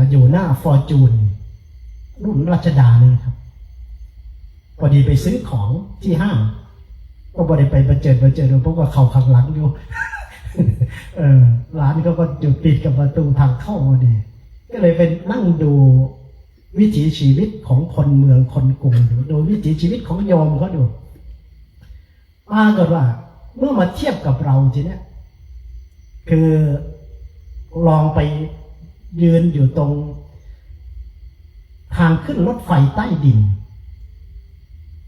อยู่หน้าฟอร์จูนรุ่นรัชดาเนี่ยครับพอดีไปซื้อของที่ห้างก็บ่ได้ไปเจอเพราะว่าเขาข้างหลังอยู่ร้านเขาก็อยู่ติดกับประตูทางเข้าพอดีก็เลยเป็นนั่งดูวิถีชีวิตของคนเมืองคนกรุงดูวิถีชีวิตของโยมเขาดูปรากฏว่าเมื่อมาเทียบกับเราทีเนี้ยคือลองไปยืนอยู่ตรงทางขึ้นรถไฟใต้ดิน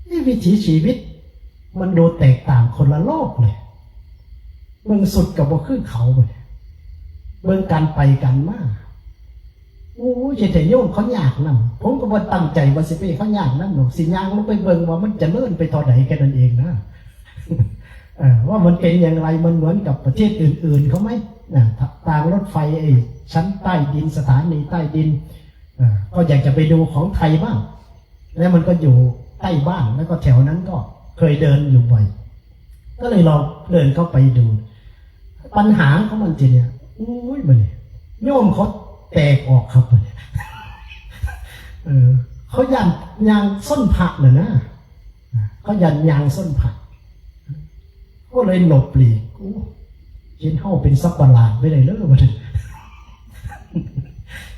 นี่วิถีชีวิตมันดูแตกต่างคนละโลกเลยเมืองสุดกับบ่ขึ้นเขาเลยเมืองการไปกันมากเฉยๆโยมเขาอยากนั่นผมก็บ่ตั้งใจว่าสิไปเขาอยากนั่นหรอกสิย่างลงไปเบิ่งว่ามันจะเลื่อนไปทอใดแค่นั้นเองนะว่ามันเป็นอย่างไรมันเหมือนกับประเทศอื่นๆเขาไหมทางรถไฟชั้นใต้ดินสถานีใต้ดินก็อยากจะไปดูของไทยบ้างแล้วมันก็อยู่ใกล้บ้านแล้วก็แถวนั้นก็เคยเดินอยู่บ่อยก็เลยลองเดินเข้าไปดูปัญหาของมันจริงเนี่ยมันโยมเขาแตกออกครับเขายันยางส้นผักเลยนะเขายันยางส้นผักก็เลยหลบหลีกเห็นเขาเป็นสัตว์ประหลาดไปเลยเลิกมาเลย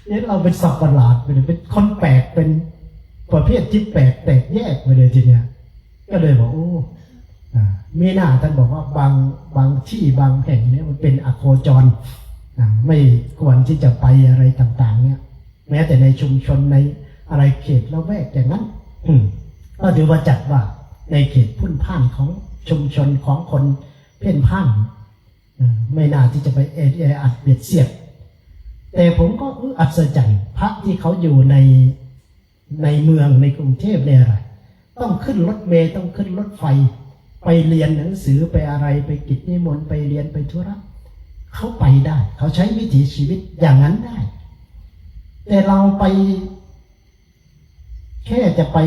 เนี่ยเราเป็นสัตว์ประหลาดไปเลยเป็นคนแปลกเป็นประเภทที่แปลกแตกแยกไปเลยทีเนี้ยก็เลยบอกมีหน้าท่านบอกว่าบางที่บางแห่งเนี่ยมันเป็นอโคจรไม่ควรที่จะไปอะไรต่างๆเนี่ยแม้แต่ในชุมชนในอะไรเขตละแวกอย่างนั้นก็ถือว่าจัดว่าในเขตพุ่นพ่านของ ชุมชนของคนเพ่นพ่านไม่น่าที่จะไปอัดเบียดเสียดแต่ผมก็อัศจรรย์พระที่เขาอยู่ในเมืองในกรุงเทพเนี่ยอะไรต้องขึ้นรถเมล์ต้องขึ้นรถไฟไปเรียนหนังสือไปอะไรไปกิจนิมนต์ไปเรียนไปธุระเขาไปได้เขาใช้วิถีชีวิตอย่างนั้นได้แต่เราไปแค่จะไป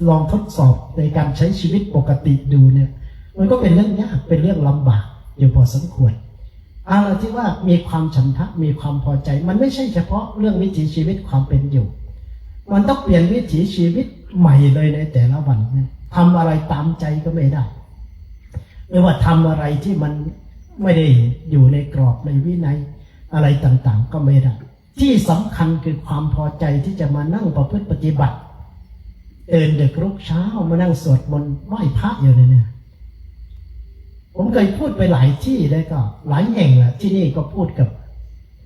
ลองทดสอบในการใช้ชีวิตปกติดูเนี่ยมันก็เป็นเรื่องยากเป็นเรื่องลำบากอยู่พอสมควรอะไรที่ว่ามีความฉันทะมีความพอใจมันไม่ใช่เฉพาะเรื่องวิถีชีวิตความเป็นอยู่มันต้องเปลี่ยนวิถีชีวิตใหม่เลยในแต่ละวันทำอะไรตามใจก็ไม่ได้ไม่ว่าทำอะไรที่มันไม่ได้อยู่ในกรอบในวินัยอะไรต่างๆก็ไม่ได้ที่สำคัญคือความพอใจที่จะมานั่งประพฤติปฏิบัติตื่นดึกรุกเช้ามานั่งสวดมนต์ไหว้พระอยู่เนี่ยผมเคยพูดไปหลายที่เลยก็หลายแห่งแหละที่นี่ก็พูดกับ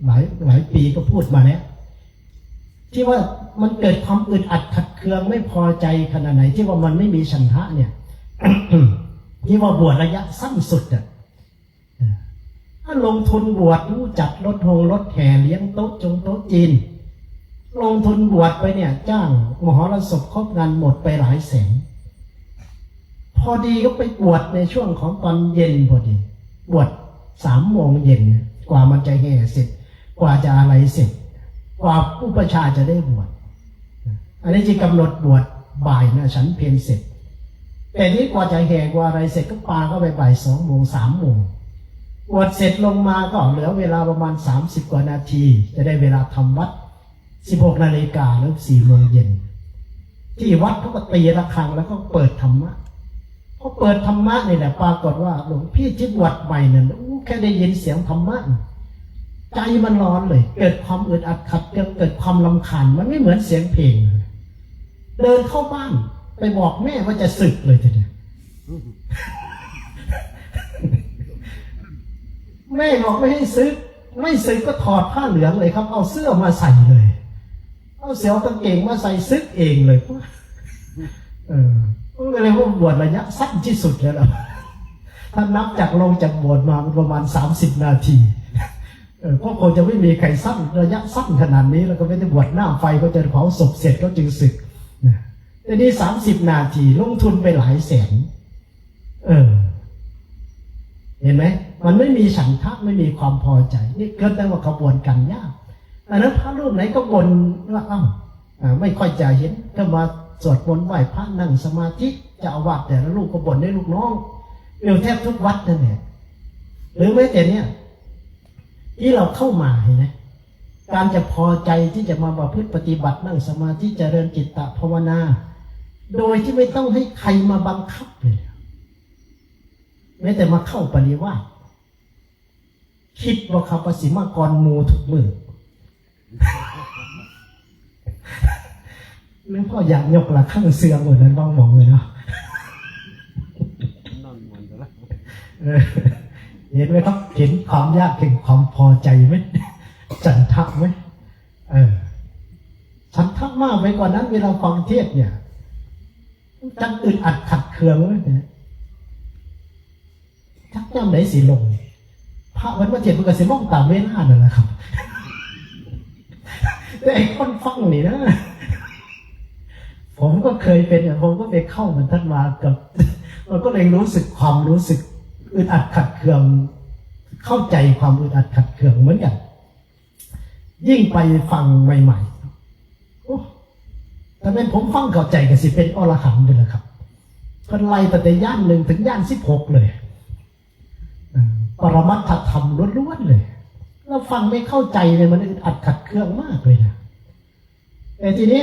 หลายปีก็พูดมาแล้วที่ว่ามันเกิดความอึดอัดขัดเคืองไม่พอใจขนาดไหนที่ว่ามันไม่มีฉันทะเนี่ย ที่ว่าบวชระยะสั้นสุดอ่ะถ้าลงทุนบวชรู้จัดรถแห่เลี้ยงโต๊ะโต๊ะจีนลงทุนบวชไปเนี่ยจ้างมหรสพครบงานหมดไปหลายแสนพอดีก็ไปบวชในช่วงของตอนเย็นพอดีบวช3 โมงเย็นกว่ามันจะแห่เสร็จกว่าจะอะไรเสร็จกว่าอุปชาจะได้บวชอันนี้จะกำหนดบวชบ่ายนะฉันเพลเสร็จแต่นี้กว่าจะแห่กว่าอะไรเสร็จก็ปาก็ไปบ่าย2 โมง3 โมงบวชเสร็จลงมาก็เหลือเวลาประมาณ30 กว่านาทีจะได้เวลาทำวัด16 นาฬิกาหรือ4 โมงเย็นที่วัดเขาก็ตีระฆังแล้วก็เปิดธรรมะพอเปิดธรรมะนี่แหละปรากฏว่าหลวงพี่ที่บวชใหม่เนี่ยแค่ได้ยินเสียงธรรมะใจมันร้อนเลยเกิดความอึดอัดขัดเกิดความรำคาญมันไม่เหมือนเสียงเพลงเดินเข้าบ้านไปบอกแม่ว่าจะสึกเลยทีเดียวแม่บอกไม่ให้สึกไม่สึกก็ถอดผ้าเหลืองเลยครับเอาเสื้อมาใส่เลยเอาเสียวกางเกงมาใส่ซึกเองเลยก็เลยว่าบวชระยะสั้นที่สุดแล้วล่ะถ้านับจากลงจากบวชมาประมาณ30 นาทีก็คงจะไม่มีใครสั้นระยะสั้นขนาดนี้แล้วก็ไม่ได้บวชหน้าไฟก็จะเผาศพเสร็จก็จึงสึกแต่นี่30 นาทีลงทุนไปหลายแสนเห็นไหมมันไม่มีฉันทะไม่มีความพอใจนี่เกิดแต่ว่าขบวนการยากอันนั้นพระรูปไหนก็บ่นว่าไม่ค่อยจะเห็นก็มาสวดมนต์ไหว้พระนั่งสมาธิจะเอาวัดแต่ละลูกก็บ่นให้ลูกน้องเร็วแทบทุกวัดนั่นแหละหรือแม้แต่เนี่ยที่เราเข้ามาเห็นไหมการจะพอใจที่จะมาประพฤติปฏิบัตินั่งสมาธิเจริญจิตตภาวนาโดยที่ไม่ต้องให้ใครมาบังคับเลยแม้แต่มาเข้าปริวาสคิดว่าเขาประสิมากรมูทุกมือหลวงพ่ออยากยกระฆังเสือเหมือนนั้นบ้างมองเลยเนาะเห็นไหมครับเห็นความยากเห็นความพอใจไหมฉันทะไหมฉันทะมากไปกว่านั้นเวลาฟังเทศเนี่ยจังอึดอัดขัดเคืองเลยเนี่ยทักย่ำไหนสีลงพระวันเจ็ดมันก็สีม่องตามเวลานั่นแหละครับแต่ไอ้คนฟังนี่นะผมก็เคยเป็นผมก็ไปเข้ามันท่านมากับมันก็เลยรู้สึกความรู้สึกอึดอัดขัดเคืองเข้าใจความอึดอัดขัดเคืองเหมือนกันยิ่งไปฟังใหม่ๆโอ้แต่เป็นผมฟังเข้าใจก็สิเป็นอรหันต์ไปเลยครับคนไล่ตั้งแต่ย่าน1ถึงย่าน16เลยปรมัตถธรรมล้วนๆเลยเราฟังไม่เข้าใจเลยมันอึดอัดขัดเคืองมากเลยนะแต่ทีนี้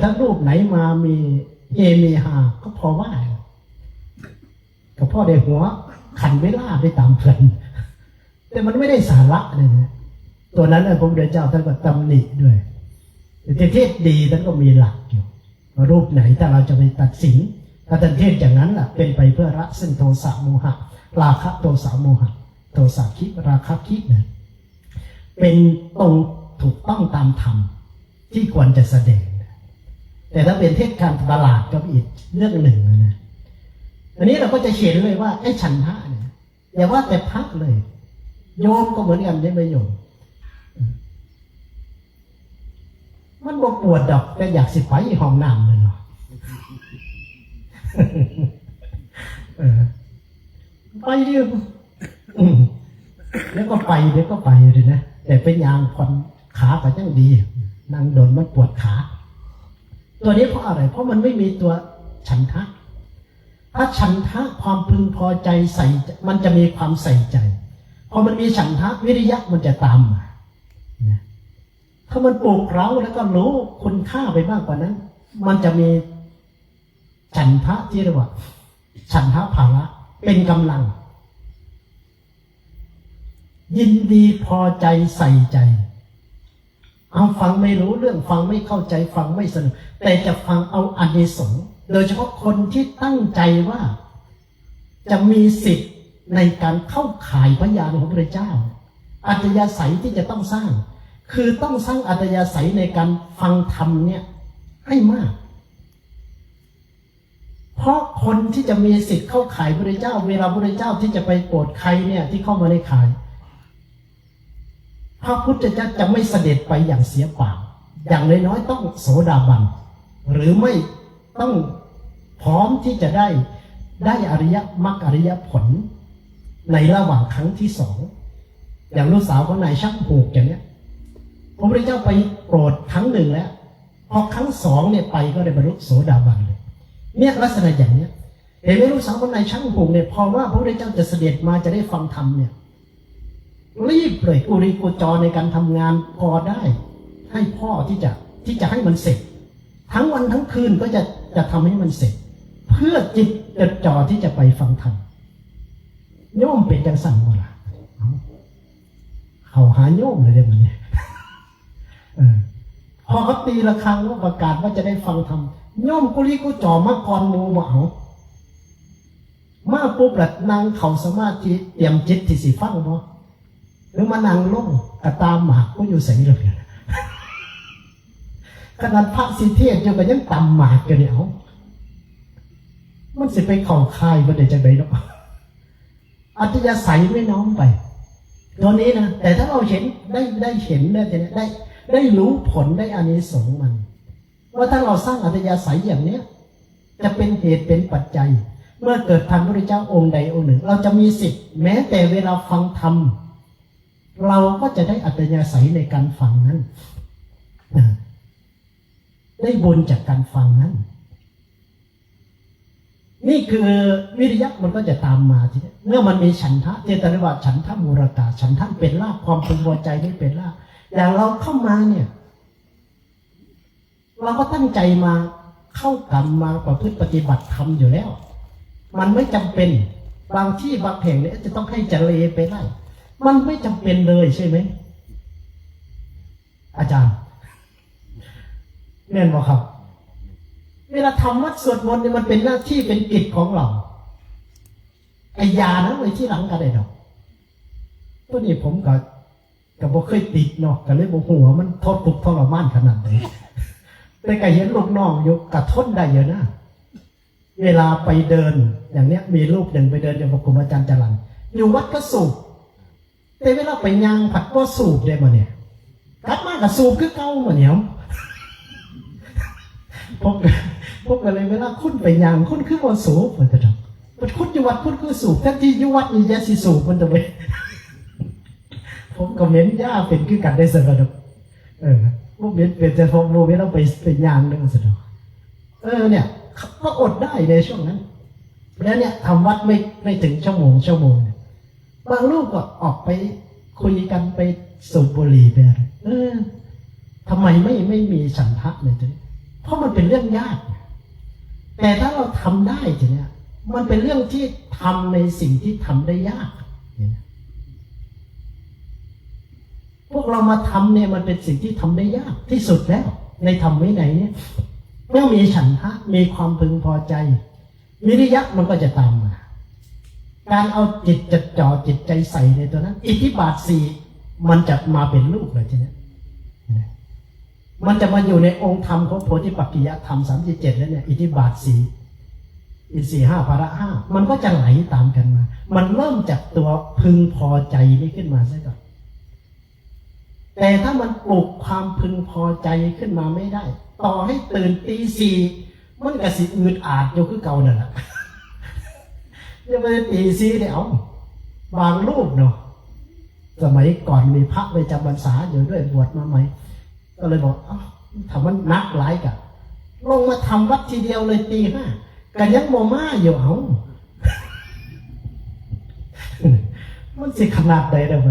ถ้ารูปไหนมามีเฮมีฮาก็พอว่าก็พ่อได้หัวขันไม่ล่าไปตามเพลินแต่มันไม่ได้สาระเลยนะตัวนั้นพระพุทธเจ้าท่านก็ตำหนิด้วยแต่เทศดีท่านก็มีหลักอยู่รูปไหนถ้าเราจะไปตัดสินถ้าท่านเทศอย่างนั้นล่ะเป็นไปเพื่อละซึ่งโทสะโมหะราคะโทสะโมหะโทสะคิราคะคินะเป็นตรงถูกต้องตามธรรมที่ควรจะแสดงแต่ถ้าเป็นเทศการตลาดก็อีกเรื่องหนึ่งนะ อันนี้เราก็จะเห็นเลยว่าไอ้ฉันทะเนี่ยอย่าว่าแต่พระเลยโยมก็เหมือนกันได้ไหมโยมมันบ่ปวดดอกแต่อยากสิไปห้องน้ำเลยเนาะไปดิแล้วก็ไปเดี๋ยวก็ไปเลยนะแต่เป็นยางผ่อนขาก็ยังดีนั่งโดนมันปวดขาตัวนี้เพราะอะไรเพราะมันไม่มีตัวฉันทะถ้าฉันทะความพึงพอใจใส่มันจะมีความใส่ใจพอมันมีฉันทะวิริยะมันจะตามมาถ้ามันปลูกเร้าแล้วก็รู้คุณค่าไปมากกว่านั้นมันจะมีฉันทะที่เรียกว่าฉันทะภาระเป็นกำลังยินดีพอใจใส่ใจเอาฟังไม่รู้เรื่องฟังไม่เข้าใจฟังไม่สนุกแต่จะฟังเอาอานิสงส์โดยเฉพาะคนที่ตั้งใจว่าจะมีสิทธิ์ในการเข้าข่ายพระญาณของพระเจ้าอัตยาศัยที่จะต้องสร้างคือต้องสร้างอัตยาศัยในการฟังธรรมเนี่ยให้มากเพราะคนที่จะมีสิทธิ์เข้าข่ายพระเจ้าเวลาพระเจ้าที่จะไปโปรดใครเนี่ยที่เข้ามาในข่ายพระพุทธเจ้าจะไม่เสด็จไปอย่างเสียเปล่าอย่างน้อยๆต้องโสดาบันหรือไม่ต้องพร้อมที่จะได้อริยมรรคอริยผลในระหว่างครั้งที่สองอย่างลูกสาวของนายช่างผูกอย่างเนี้ยพระพุทธเจ้าไปโปรดครั้งหนึ่งแล้วพอครั้งสองเนี่ยไปก็ได้บรรลุโสดาบันเลยเนี่ยลักษณะอย่างเนี้ยเห็นไหมลูกสาวของนายช่างผูกเนี่ยพอว่าพระพุทธเจ้าจะเสด็จมาจะได้ฟังธรรมเนี่ยรีบเลยกุริกุจรในการทำงานพอได้ให้พ่อที่จะให้มันเสร็จทั้งวันทั้งคืนก็จะทำให้มันเสร็จเพื่อจิตจดจ่อที่จะไปฟังธรรมโยมเป็นจังสั่งบ่ล่ะเขาหาโยมเลยเดี๋ยวมันเนี่ยพอเขาตีระฆังว่าประกาศว่าจะได้ฟังธรรมโยมกุริกุจรมาก่อนหมู่บ่เอามาปุ๊บละนางเขาสมาธิเตรียมจิตที่สิฟังบ่หรือมานั่งลงกระตามหมากก็อยู่ใส่เลยขนาดพระสิเทศยังก็ยังตำหมากกันเนี่ยมันสิไปเข่าคายมันได้จังไดเนาะอัตยาศัยไม่น้อมไปตัวนี้นะแต่ถ้าเราเห็นได้เห็นได้รู้ผลได้อานิสงส์มันว่าถ้าเราสร้างอัตยาศัยอย่างเนี้ยจะเป็นเหตุเป็นปัจจัยเมื่อเกิดธรรมพระพุทธเจ้าองค์ใดองค์หนึ่งเราจะมีสิทธิ์แม้แต่เวลาฟังธรรมเราก็จะได้อัตยาศัยในการฟังนั้นได้บุญจากการฟังนั้นนี่คือวิริยะมันก็จะตามมาทีนี้เมื่อมันมีฉันทะเจตนาว่าฉันทะมูรตาฉันทะเป็นรากความพึงพอใจไม่เป็นรากอย่างเราเข้ามาเนี่ยเราก็ตั้งใจมาเข้ากรรมมาประพฤติปฏิบัติธรรมอยู่แล้วมันไม่จำเป็นบางที่บางแห่งเนี่ยจะต้องให้เจริญไปได้มันไม่จำเป็นเลยใช่ไหมอาจารย์แน่นบ่ครับเวลาทำวัดสวดมนต์เนี่ยมันเป็นหน้าที่เป็นกิจของเราไอ้ยานะไว้ที่หลังกันได้ดอกตัวนี้ผมก็บ่เคยติดเนาะก็เลยบ่หัวมันทดทุกข์ทรมานขนาดไหนแต่ก็เห็นลูกน้องอยู่กระทนได้เยอะนะเวลาไปเดินอย่างเนี้ยมีรูปหนึ่งไปเดินอย่างพระครูอาจารย์จรัญอยู่วัดก็สูบแต่เวลาไปยางผัดก็สูบได้มาเนี่ยกลับมากับสูบคือเก่ามาเนี่ยพวกอะไรเวลาคุณไปยางคุณคือว่าสูบมันจะทำมันคุณอยู่วัดคุณคือสูบแท้ที่อยู่วัดนี่ยาสีสูบมันจะไปผมก็เม้นย่าเป็นคือกันได้สนุกพวกเม้นเป็นจะพวกโมเวลาไปยางนึงสนุกเนี่ยก็อดได้ในช่วงนั้นแล้วเนี่ยทำวัดไม่ถึงชั่วโมงบางรูปก็ออกไปคุยกันไปสูบบุหรี่ไปอะไรทำไมไม่มีฉันทะเลยทีนี้เพราะมันเป็นเรื่องยากแต่ถ้าเราทำได้ทีนี้มันเป็นเรื่องที่ทำในสิ่งที่ทำได้ยากพวกเรามาทำเนี่ยมันเป็นสิ่งที่ทำได้ยากที่สุดแล้วในธรรมวินัยเนี่ยเมื่อมีฉันทะมีความพึงพอใจวิริยะมันก็จะตามมาการเอาจิตจดจ่อจิตใจใส่ในตัวนั้นอิทธิบาทสี่มันจะมาเป็นรูปเลยทีนี้มันจะมาอยู่ในองค์ธรรมของโพธิปักขิยธรรม37แล้วเนี่ยอิทธิบาทสี่ อินทรีย์ห้าภาระห้ามันก็จะไหลตามกันมา มันเริ่มจากตัวพึงพอใจนี้ขึ้นมาซะก่อนแต่ถ้ามันปลุกความพึงพอใจขึ้นมาไม่ได้ ต่อให้ตื่นตีสี่มันก็สิอืดอาดอยู่คือเก่านั่นแหละยังไม่ได้ตีสี่เดี๋ยวบางรูปเนาะสมัยก่อนมีพระไปจำพรรษาอยู่ด้วยบวชมาใหม่ก็เลยบอกทำมันนักหลายกะลงมาทำวัดทีเดียวเลยตีห้ากันยังโมม่าอยู่เอามันสิขนาดใดได้ไหม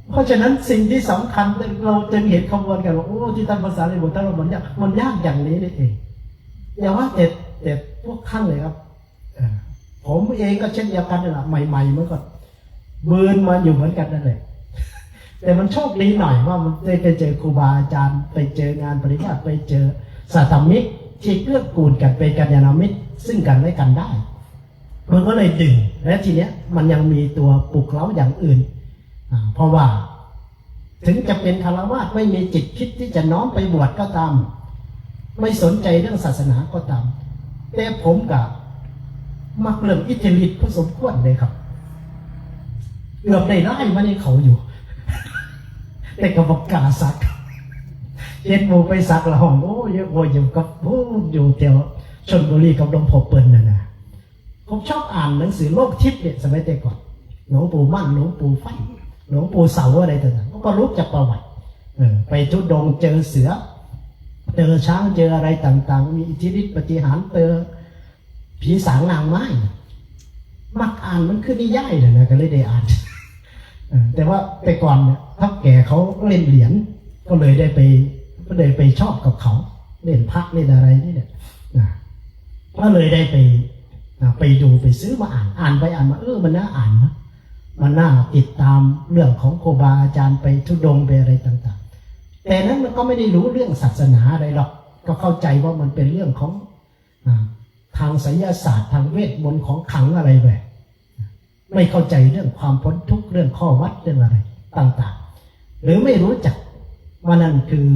เพราะฉะนั้นสิ่งที่สำคัญเราจึงเห็นขบวนกันว่าโอ้ที่ท่านภาษาในบทท่านมันยากอย่างนี้นี่เองอย่าว่าแต่พวกท่านเลยครับผมเองก็เช่นเดียวกันนั่นแหละใหม่ๆเมื่อก่อนเบิร์นมาอยู่เหมือนกันนั่นแหละแต่มันโชคดีหน่อยว่ามันได้ไปเจอครูบาอาจารย์ไปเจองานปฏิบัติไปเจอสัตมิกที่เกื้อกูลกันเป็นกัลยาณมิตรซึ่งกันและกันได้มันก็เลยดึงและทีเนี้ยมันยังมีตัวปลุกเร้าอย่างอื่นเพราะว่าถึงจะเป็นฆราวาสไม่มีจิตคิดที่จะน้อมไปบวชก็ตามไม่สนใจเรื่องศาสนาก็ตามแต่ผมกับมักเริ่มอิทธิฤทธิ์พอสมควรเลยครับเกือบได้ไล่มาในเขาอยู่แต่ก็บอกกาสักเย็นโมไปสักละห้องโอ้ยโอ้ยอยู่กับโอ้อยู่แถวชลบุรีกับหลวงพ่อเปิ้ลน่ะนะผมชอบอ่านหนังสือโลกทิพย์เนี่ยสมัยแต่ก่อนหลวงปู่มั่นหลวงปู่ไฟหลวงปู่เสาอะไรต่างๆก็รู้จักประวัติไปทุดงเจอเสือเจอช้างเจออะไรต่างๆมีอิทธิฤทธิ์ปฏิหารเจอผีสางนางไม้มักอ่านมันขึ้นนิยายเลยนะก็เลยได้อ่านแต่ว่าแต่ก่อนเนี่ยถ้าแก่เขาเล่นเหรียญก็เลยได้ไปชอบกับเขาเล่นพักเล่นอะไรนี่เนี่ยก็เลยได้ไปดูไปซื้อมาอ่านไปอ่านมามันน่าอ่านนะมันน่าติดตามเรื่องของครูบาอาจารย์ไปทุดงไปอะไรต่างๆแต่นั้นมันก็ไม่ได้รู้เรื่องศาสนาอะไรหรอกก็เข้าใจว่ามันเป็นเรื่องของทางไสยศาสตร์ทางเวทมนต์ของขลังอะไรไปไม่เข้าใจเรื่องความพ้นทุกข์เรื่องข้อวัดเรื่องอะไรต่างๆหรือไม่รู้จักว่านั่นคือ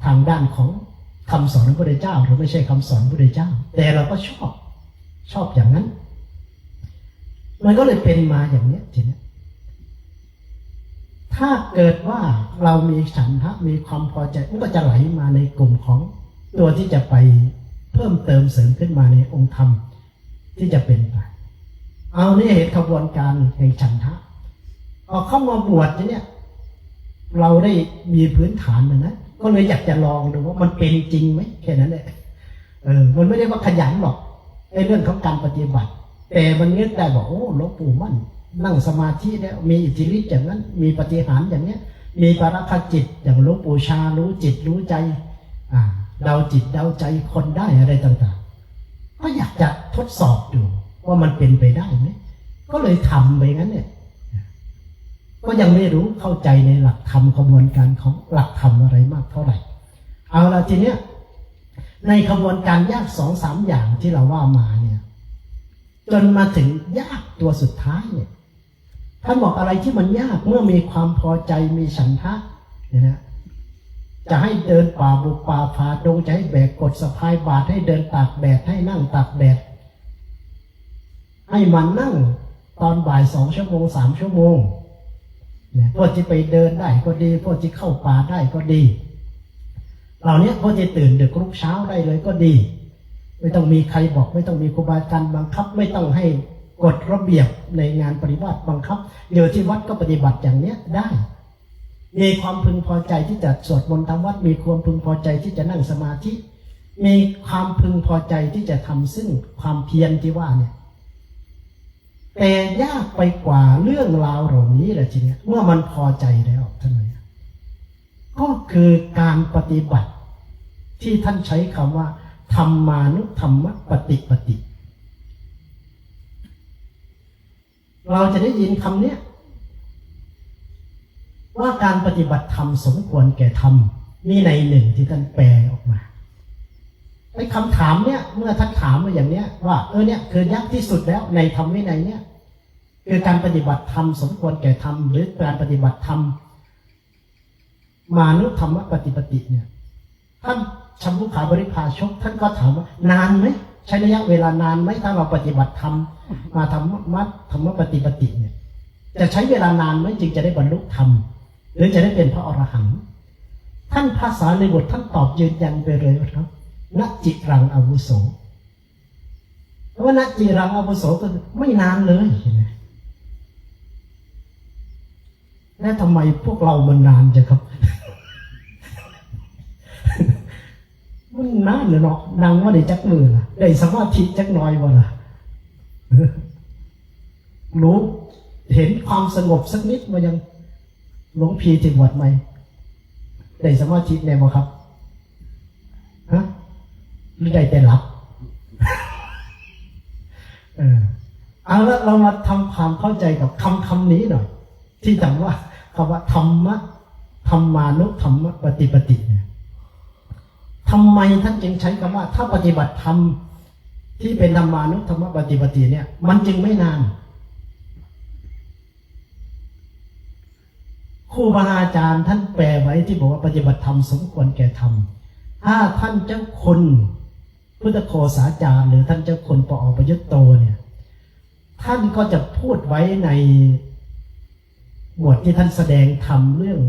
ทางด้านของคำสอนของพระพุทธเจ้าหรือไม่ใช่คำสอนพระพุทธเจ้าแต่เราก็ชอบอย่างนั้นมันก็เลยเป็นมาอย่างนี้ทีนี้ถ้าเกิดว่าเรามีฉันทะมีความพอใจมันก็จะไหลมาในกลุ่มของตัวที่จะไปเพิ่มเติมเสริมขึ้นมาในองค์ธรรมที่จะเป็นไปเอานี่เห็นขบวนการแห่งฉันทะพอเข้ามาบวชเนี่ยเราได้มีพื้นฐานนะก็เลยอยากจะลองดูว่ามันเป็นจริงไหมแค่นั้นแหละมันไม่ได้ว่าขยันหรอกไอ้เรื่องของการปฏิบัติแต่มันนึกได้บอกโอ้หลวงปู่มั่นนั่งสมาธิแล้วมีอิทธิฤทธิ์อย่างนั้นมีปฏิหารอย่างเนี้ยมีปรคัจจิตอย่างหลวงปู่ชารู้จิตรู้ใจเดาจิตเดาใจคนได้อะไรต่างๆก็อยากจะทดสอบดูว่ามันเป็นไปได้ไหมก็เลยทำไปงั้นเนี่ยก็ยังไม่รู้เข้าใจในหลักธรรมกระบวนการของหลักธรรมอะไรมากเท่าไหร่เอาละทีเนี้ยในกระบวนการยาก 2-3 อย่างที่เราว่ามาเนี่ยจนมาถึงยากตัวสุดท้ายเนี่ยท่านบอกอะไรที่มันยากเมื่อมีความพอใจมีฉันทะเนี่ยนะจะให้เดินป่าบุกป่าฝ่าดงจะให้แบกกดสะพายบาตรให้เดินตากแดดให้นั่งตากแดดให้มันนั่งตอนบ่าย2 ชั่วโมง 3 ชั่วโมงเนี่ยพวกที่ไปเดินได้ก็ดีพวกที่เข้าป่าได้ก็ดีเหล่านี้พวกที่ตื่นดึกรุ่งเช้าได้เลยก็ดีไม่ต้องมีใครบอกไม่ต้องมีครูบาอาจารย์บังคับไม่ต้องให้กฎระเบียบในงานปฏิบัติบังคับอยู่ที่วัดก็ปฏิบัติอย่างเนี้ยได้มีความพึงพอใจที่จะสวดมนต์ทำวัดมีความพึงพอใจที่จะนั่งสมาธิมีความพึงพอใจที่จะทำซึ่งความเพียรที่ว่าเนี่ยแต่ยากไปกว่าเรื่องราวเหล่านี้แหละทีเนี้ยเมื่อมันพอใจแล้วท่านเลยก็คือการปฏิบัติที่ท่านใช้คำว่าธรรมานุธรรมปฏิปติเราจะได้ยินคำนี้ว่าการปฏิบัติธรรมสมควรแก่ธรรมมีในหนึ่งที่ท่านแปลออกมาไอ้คำถามเนี่ยเมื่อท่านถามมาอย่างเนี้ยว่าเนี่ยคือยากที่สุดแล้วในธรรมวินัยเนี่ยคือการปฏิบัติธรรมสมควรแก่ธรรมหรือการปฏิบัติธรรมมานุธรรมปฏิปติเนี่ยท่าน ชัมพุขาบริพาชกท่านก็ถามว่านานไหมใช้ระยะเวลานานไหมถ้าเราปฏิบัติธรรมมาธรรมปฏิปติเนี่ยจะใช้เวลานานไหมจึงจะได้บรรลุธรรมหรือจะได้เป็นพระอรหันต์ท่านภาษาในบทท่านตอบยืนยันไปเลยว่าครับณจิรังอาวุโสเพราะว่าณจิรังอาวุโสก็ไม่นานเลยแล้วทำไมพวกเรามันนานจังครับ มันนานเลยเนาะนางว่าได้จักมือล่ะได้สมาธิจักน้อยวะล่ะรู้เห็นความสงบสักนิดมายังหลวงพี่ที่บวชไหมได้สมาธิแน่บ่ครับฮะหรือได้แต่หลับเอาละเรามาทำความเข้าใจกับคำนี้หน่อยที่จำว่าคำว่าธรรมานุธรรมปฏิปติเนี่ยทำไมท่านจึงใช้คำว่าถ้าปฏิบัติธรรมที่เป็นธรรมานุธรรมปฏิปติเนี่ยมันจึงไม่นานครูบาอาจารย์ท่านแปลไว้ที่บอกว่าปฏิบัติธรรมสมควรแก่ธรรมถ้าท่านเจ้าคุณพุทธโฆษาจารย์หรือท่านเจ้าคุณปอประยุตโตเนี่ยท่านก็จะพูดไว้ในบทที่ท่านแสดงธรรมเรื่อง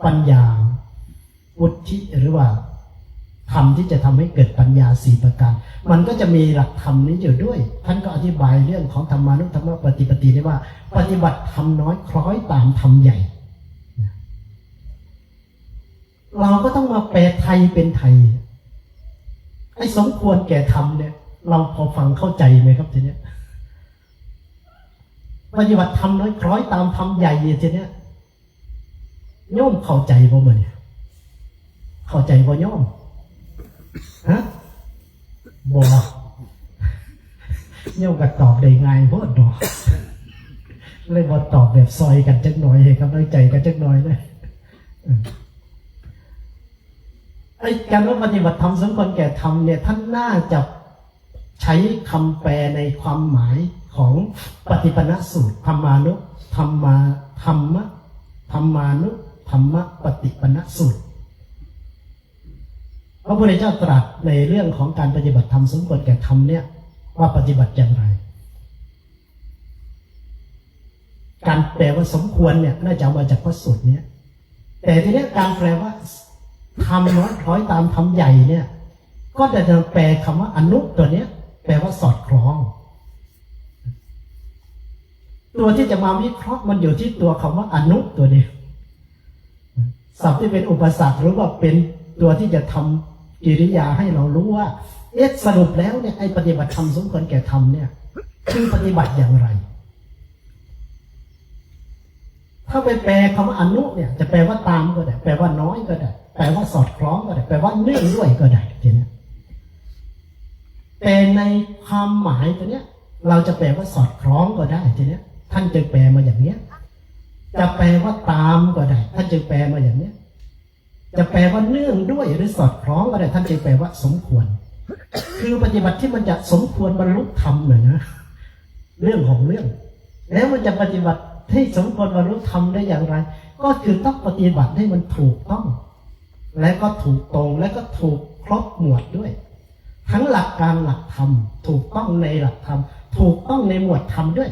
ปัญญาวุฒิหรือว่าธรรมที่จะทำให้เกิดปัญญา4ประการมันก็จะมีหลักธรรมนี้อยู่ด้วยท่านก็อธิบายเรื่องของธรรมานุธรรมปฏิปติได้ว่าปฏิบัติธรรมน้อยคล้อยตามธรรมใหญ่เราก็ต้องมาแปลไทยเป็นไทยไอ้สมควรแก่ธรรมเนี่ยเราพอฟังเข้าใจไหมครับทีเนี้ยปฏิบัติธรรมน้อยคล้อยตามธรรมใหญ่ทีเนี้ยโยมเข้าใจบ่มั้ยเนี่ยเข้าใจบ่โยมฮะบ่โยมก็ตอบได้ง่ายโพดดอกเลยบ่ตอบแบบซอยกันจักหน่อยให้กำลังใจกันจักหน่อยเลยไอ้การว่าปฏิบัติธรรมสมควรแก่ธรรมเนี่ยท่านน่าจะใช้คำแปลในความหมายของปฏิปนสูตรธรรมานุธรรมานุธรรมปฏิปนสูตรพระพุทธเจ้าตรัสในเรื่องของการปฏิบัติธรรมสมควรแก่ธรรมเนี่ยว่าปฏิบัติอย่างไรการแปลว่าสมควรเนี่ยน่าจะเอามาจากพระสูตรนี้แต่ทีนี้การแปลว่าธรรมน้อยคล้อยตามธรรมใหญ่เนี่ยก็จะแปลคำว่าอนุตัวเนี้ยแปลว่าสอดคล้องตัวที่จะมาวิเคราะห์มันอยู่ที่ตัวคำว่าอนุตัวนี้ศัพท์ที่เป็นอุปสรรคหรือว่าเป็นตัวที่จะทำกิริยาให้เรารู้ว่าสรุปแล้วเนี่ยไอ้ปฏิบัติธรรมสมควรแก่ธรรมเนี่ยคือปฏิบัติอย่างไรถ้าไปแปลคำว่าอนุเนี่ยจะแปลว่าตามก็ได้แปลว่าน้อยก็ได้แปลว่าสอดคล้องก็ได้แปลว่าเนื่องด้วยก็ได้ทีนี้แต่ในความหมายตัวเนี้ยเราจะแปลว่าสอดคล้องก็ได้ทีนี้ท่านจึงแปลมาอย่างเนี้ยจะแปลว่าตามก็ได้ท่านจึงแปลมาอย่างเนี้ยจะแปลว่าเนื่องด้วยหรือสอดคล้องก็ได้ท่านจึงแปลว่าสมควรคือปฏิบัติที่มันจะสมควรบรรลุธรรมเลยนะเรื่องของเรื่องแล้วมันจะปฏิบัติที่สมควรบรรลุธรรมได้อย่างไรก็คือต้องปฏิบัติให้มันถูกต้องและก็ถูกตรงและก็ถูกครบหมวดด้วยทั้งหลักการหลักธรรมถูกต้องในหลักธรรมถูกต้องในหมวดธรรมด้วย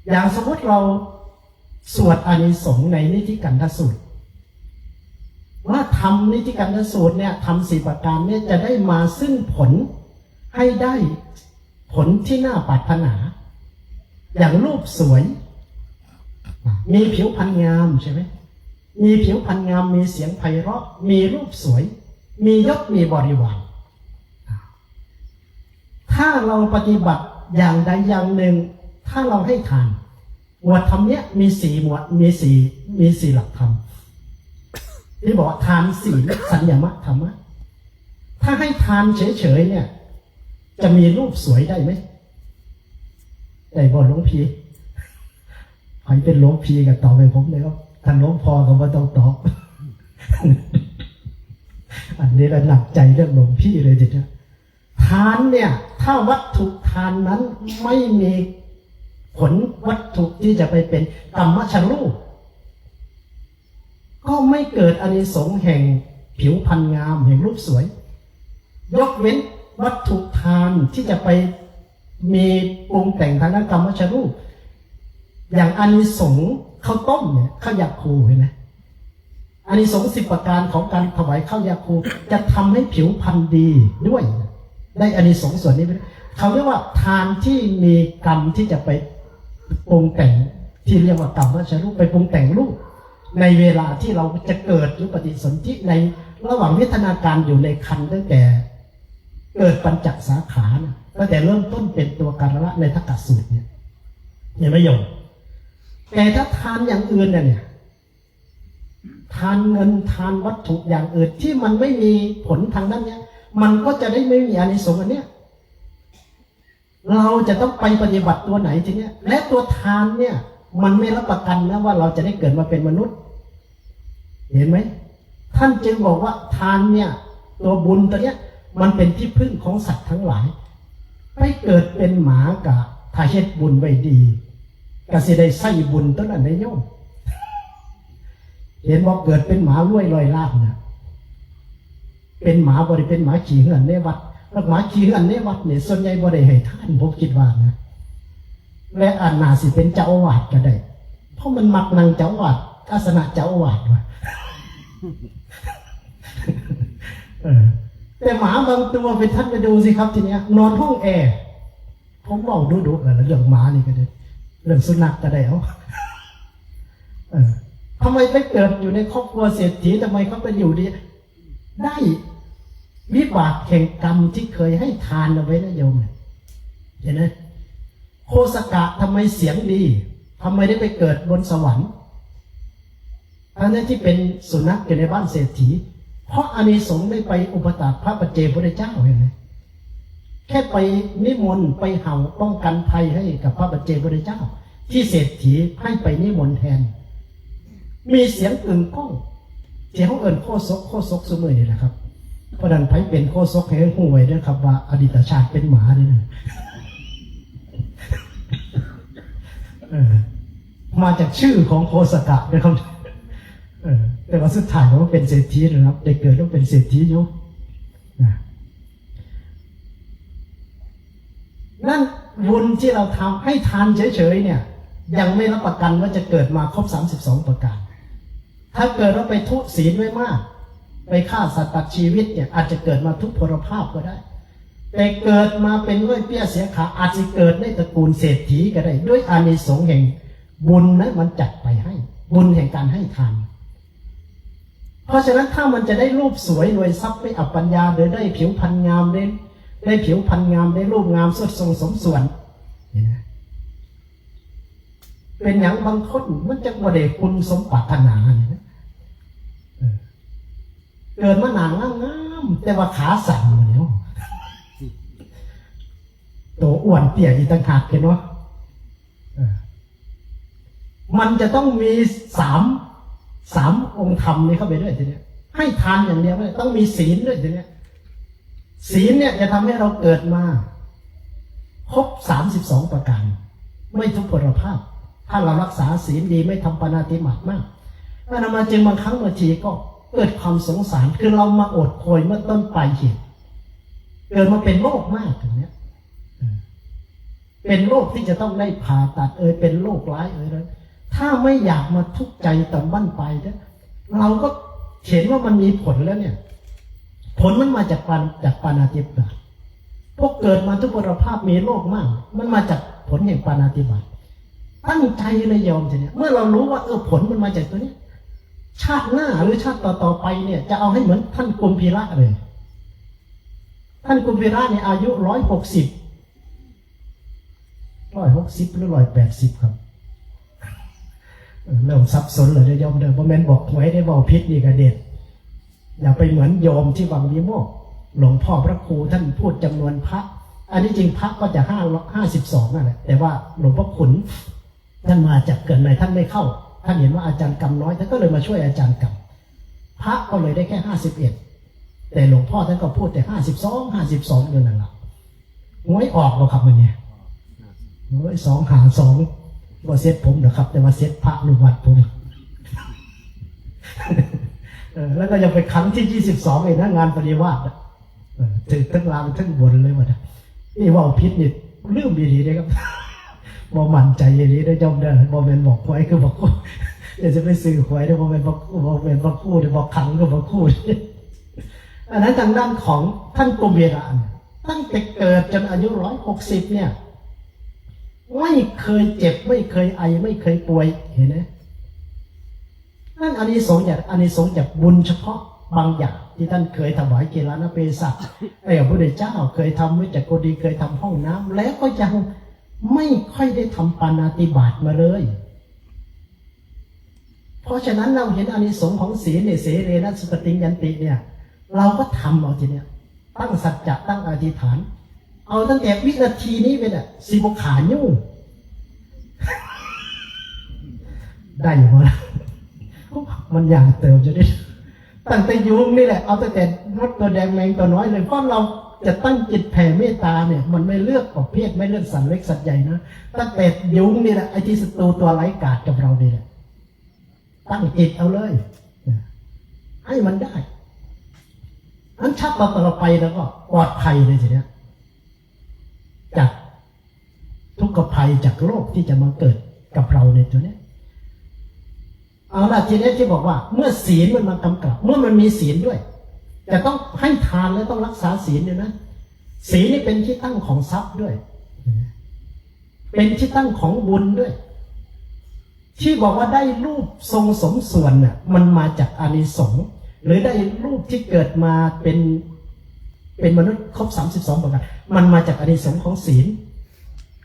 อย่างสมมติเราสวดอานิสงส์ในนิธิกันธสูตรว่าทำนิธิกันธสูตรเนี่ยทำ4ประการเนี่ยจะได้มาซึ่งผลให้ได้ผลที่น่าปรารถนาอย่างรูปสวยมีผิวพรรณงามใช่ไหมมีผิวพรรณงามมีเสียงไพเราะมีรูปสวยมียศมีบริวารถ้าเราปฏิบัติอย่างใดอย่างหนึ่งถ้าเราให้ทานหมวดธรรมเนี้ยมี4หมวดมี4หลักธรรมที่บอกทานศีลสัญญามะธรรมะถ้าให้ทานเฉยๆเนี่ยจะมีรูปสวยได้ไหมได้บ่หลวงพี่ใครเป็นหลวงพี่ก็ตอบไปผมเลยครับท่านหลวงพ่อก็ไม่ต้องตอบ อันนี้เราหนักใจเรื่องหลวงพี่เลยทีเดียวทานเนี่ยถ้าวัตถุทานนั้นไม่มีผลวัตถุที่จะไปเป็นกรรมชรูปก็ไม่เกิดอานิสงส์แห่ง ผิวพรรณงามแห่งรูปสวยยกเว้นวัตถุทานที่จะไปมีปรุงแต่งทางด้านกรรมชรูปอย่างอานิสงส์ข้าวต้มเนี่ยข้าวยาคูเห็นไหมอานิสงส์10 ประการของการถวายข้าวยาคูจะทำให้ผิวพรรณดีด้วยได้อานิสงส์ส่วนนี้เขาเรียกว่าทานที่มีกรรมที่จะไปปรุงแต่งที่เรียกว่ากรรมชรูปไปปรุงแต่งรูปในเวลาที่เราจะเกิดหรือปฏิสนธิในระหว่างวิทนาการอยู่ในครรภ์ตั้งแต่เกิดปัญจสาขาตั้งแต่เริ่มต้นเป็นตัวการละในทักกะสูตรเนี่ยเห็นไหมโยมแต่ถ้าทานอย่างอื่นเนี่ยทานเงินทานวัตถุอย่างอื่นที่มันไม่มีผลทางด้านนี้มันก็จะได้ไม่มีอานิสงส์อันเนี้ยเราจะต้องไปปฏิบัติตัวไหนทีเนี้ยและตัวทานเนี่ยมันไม่รับประกันนะว่าเราจะได้เกิดมาเป็นมนุษย์เห็นไหมท่านจึงบอกว่าทานเนี่ยตัวบุญตัวเนี้ยมันเป็นที่พึ่งของสัตว์ทั้งหลายไปเกิดเป็นหมากับถ้าเฮ็ดบุญไว้ดีก็สิได้ใส่บุญต้นนั้นได้โยมเห็นบอกเกิดเป็นหมารวยลอยลาบนะเป็นหมาบริเป็นหมาขี่เหือนในวัดแล้วหมาขี่เหือนในวัดเนี่ยส่วนใหญ่บริให้ท่านผมคิดว่านะและอานาสิเป็นเจ้าอาวาสก็ได้เพราะมันมักนั่งเจ้าอาวาสอาสนะเจ้าอาวาสว่ะแต่หมาบางตัวเป็นท่านไปดูสิครับทีเนี้ยนอนห้องแอร์ผมบอกดูๆแล้วเรื่องหมานี่ก็ได้เรื่องสุนัขก็ได้ทำไมไปเกิดอยู่ในครอบครัวเศรษฐีทำไมเขาไปอยู่ดีได้วิบากแห่งกรรมที่เคยให้ทานเอาไว้นะโยมเห็นไหมโคสกะทำไมเสียงดีทำไมได้ไปเกิดบนสวรรค์อันนั้นที่เป็นสุนัขอยู่ในบ้านเศรษฐีเพราะอานิสงส์ได้ไปอุปถากพระปัจเจกพุทธเจ้าเห็นไหมแค่ไปนิมนต์ไปเห่าป้องกันภัยให้กับพระปัจเจกพุทธเจ้าที่เศรษฐีให้ไปนิมนต์แทนมีเสียงกึ่งก้องเสียงของเอิญโคศกเสมอนี่แหละครับเพราะนั้นไผเป็นโคศกให้หูไว้ด้วยครับว่าอดีตชาติเป็นหมานี่นะมาจากชื่อของโคสกะนะครับแต่ว่าสุดท้ายเขาเป็นเศรษฐีนะครับได้เกิดต้องเป็นเศรษฐีอยู่นั่นบุญที่เราทำให้ทานเฉยๆเนี่ยยังไม่รับประกันว่าจะเกิดมาครบ32 ประการถ้าเกิดเราไปทุศีลไว้มากไปฆ่าสัตว์ตัดชีวิตเนี่ยอาจจะเกิดมาทุพพลภาพก็ได้แต่เกิดมาเป็นเว้ยเปี้ยเสียขาอาจจะเกิดในตระกูลเศรษฐีก็ได้ด้วยอานิสงส์แห่งบุญนั้นมันจัดไปให้บุญแห่งการให้ทานเพราะฉะนั้นถ้ามันจะได้รูปสวยรวยทรัพย์ไม่อับปัญญาหรือได้ผิวพรรณงามได้ผิวพรรณงามได้รูปงามสดทรงสมส่วนเป็นอย่างบางคนมันจะบ่ได้คุณสมปรารถนาเนี่ยเกิดมาหนางงามแต่ว่าขาสั่นเหนียวตัวอ้วนเตี้ยอีกต่างหากเห็นวะมันจะต้องมีสามองค์ธรรมนี้เข้าไปด้วยทีเนี้ยให้ทานอย่างเดียวไม่ต้องมีศีลด้วยทีเนี้ยศีลเนี่ยจะทำให้เราเกิดมาครบ32 ประการไม่ทุพพลภาพถ้าเรารักษาศีลดีไม่ทำปาณาติบาตมากถ้าเรามาจึงบางครั้งบางทีก็เกิดความสงสารคือเรามาอดโอยเมื่อต้นปลายเหตุเกิดมาเป็นโรคมากถึงเนี้ยเป็นโรคที่จะต้องได้ผ่าตัดเป็นโรคร้ายเลยถ้าไม่อยากมาทุกข์ใจต่ำบั้นไปเนี่ยเราก็เห็นว่ามันมีผลแล้วเนี่ยผลมันมาจากปาณาติบาตพวกเกิดมาทุพพลภาพมีโรคมากมันมาจากผลแห่งปาณาติบาตตั้งใจเลยยอมทีเนี้ยเมื่อเรารู้ว่าผลมันมาจากตัวนี้ชาติหน้าหรือชาติต่อไปเนี่ยจะเอาให้เหมือนท่านกุมพีระเลยท่านกุมพีระเนี่ยอายุ160 หรือ180ครับเริ่มสับสนเลยยอมเดิมเพราะแม่นบอกหวยได้บอกพิษนี่กระเด็ดอย่าไปเหมือนโยมที่วังวิโมกข์หลวงพ่อพระครูท่านพูดจำนวนพระอันนี้จริงพระก็จะ52นั่นแหละแต่ว่าหลวงพ่อขุนท่านมาจากเกิดในท่านไม่เข้าท่านเห็นว่าอาจารย์กำน้อยท่านก็เลยมาช่วยอาจารย์กำพระก็เลยได้แค่51แต่หลวงพ่อท่านก็พูดแต่52อยู่นั่นแหละหวยออกหรอครับมันเนี่ย252ว่าเซ็ตผมนะครับแต่ว่าเซ็ตพระลูกวัดผม แล้วก็ยังไปครั้งที่22เลยนะงานปฏิวัติถึงทั้งลางทั้งบนเลยว่ะนี่ว่าพิษนี่เรื่องดีๆนะครับบ่มั่นใจอย่างนี้ได้จำได้บ่เป็นบอกหวยคือบอกเดี๋ยวจะไปซื้อหวยได้บ่เป็นบอกคู่เดี๋ยวบอกขังก็บอกคู่อันนั้นทางด้านของท่านกรมเวลาตั้งแต่เกิดจนอายุ160เนี่ยไม่เคยเจ็บไม่เคยไอไม่เคยป่วยเห็นไหมนั่นอานิสงส์จากบุญเฉพาะบางอย่างที่ท่านเคยถวายเกลานเปสักพระพุทธเจ้าเคยทำวิจักโกดีเคยทำห้องน้ำแล้วก็ยังไม่ค่อยได้ทำปาณาติบาตมาเลยเพราะฉะนั้นเราเห็นอานิสงส์ของศีลเนี่ยเสเรนะสุปฏิยันติเนี่ยเราก็ทำเอาทีเนี้ยตั้งสัจจะตั้งอธิษฐานเอาตั้งแต่วินาทีนี้เป็นสิบขายุ่งได้อยู่มั้ยมันอยากเติมจะได้ตั้งแต่ยุงนี่แหละเอาตั้งแต่มดตัวแดงแมงตัวน้อยเลยเพราะเราจะตั้งจิตแผ่เมตตาเนี่ยมันไม่เลือกประเภทไม่เลือกสัตว์เล็กสัตว์ใหญ่นะตั้งแต่ยุงนี่แหละไอ้ที่ศัตรูตัวไร้กาจกับเรานี่แหละตั้งจิตเอาเลยให้มันได้อันชักต่อไปแล้วก็ปลอดภัยเลยทีเนี้ยจากทุกข์ภัยจากโรคที่จะมาเกิดกับเราในตัวนี้เอาล่ะทีนี้ที่บอกว่าเมื่อศีลมันมากำกับเมื่อมันมีศีลด้วยจะต้องให้ทานและต้องรักษาศีลด้วยนะศีลนี่เป็นที่ตั้งของทรัพย์ด้วยเป็นที่ตั้งของบุญด้วยที่บอกว่าได้รูปทรงสมส่วนเนี่ยมันมาจากอานิสงส์หรือได้รูปที่เกิดมาเป็นมนุษย์ครบ32ประการมันมาจากอานิสงส์ของศีล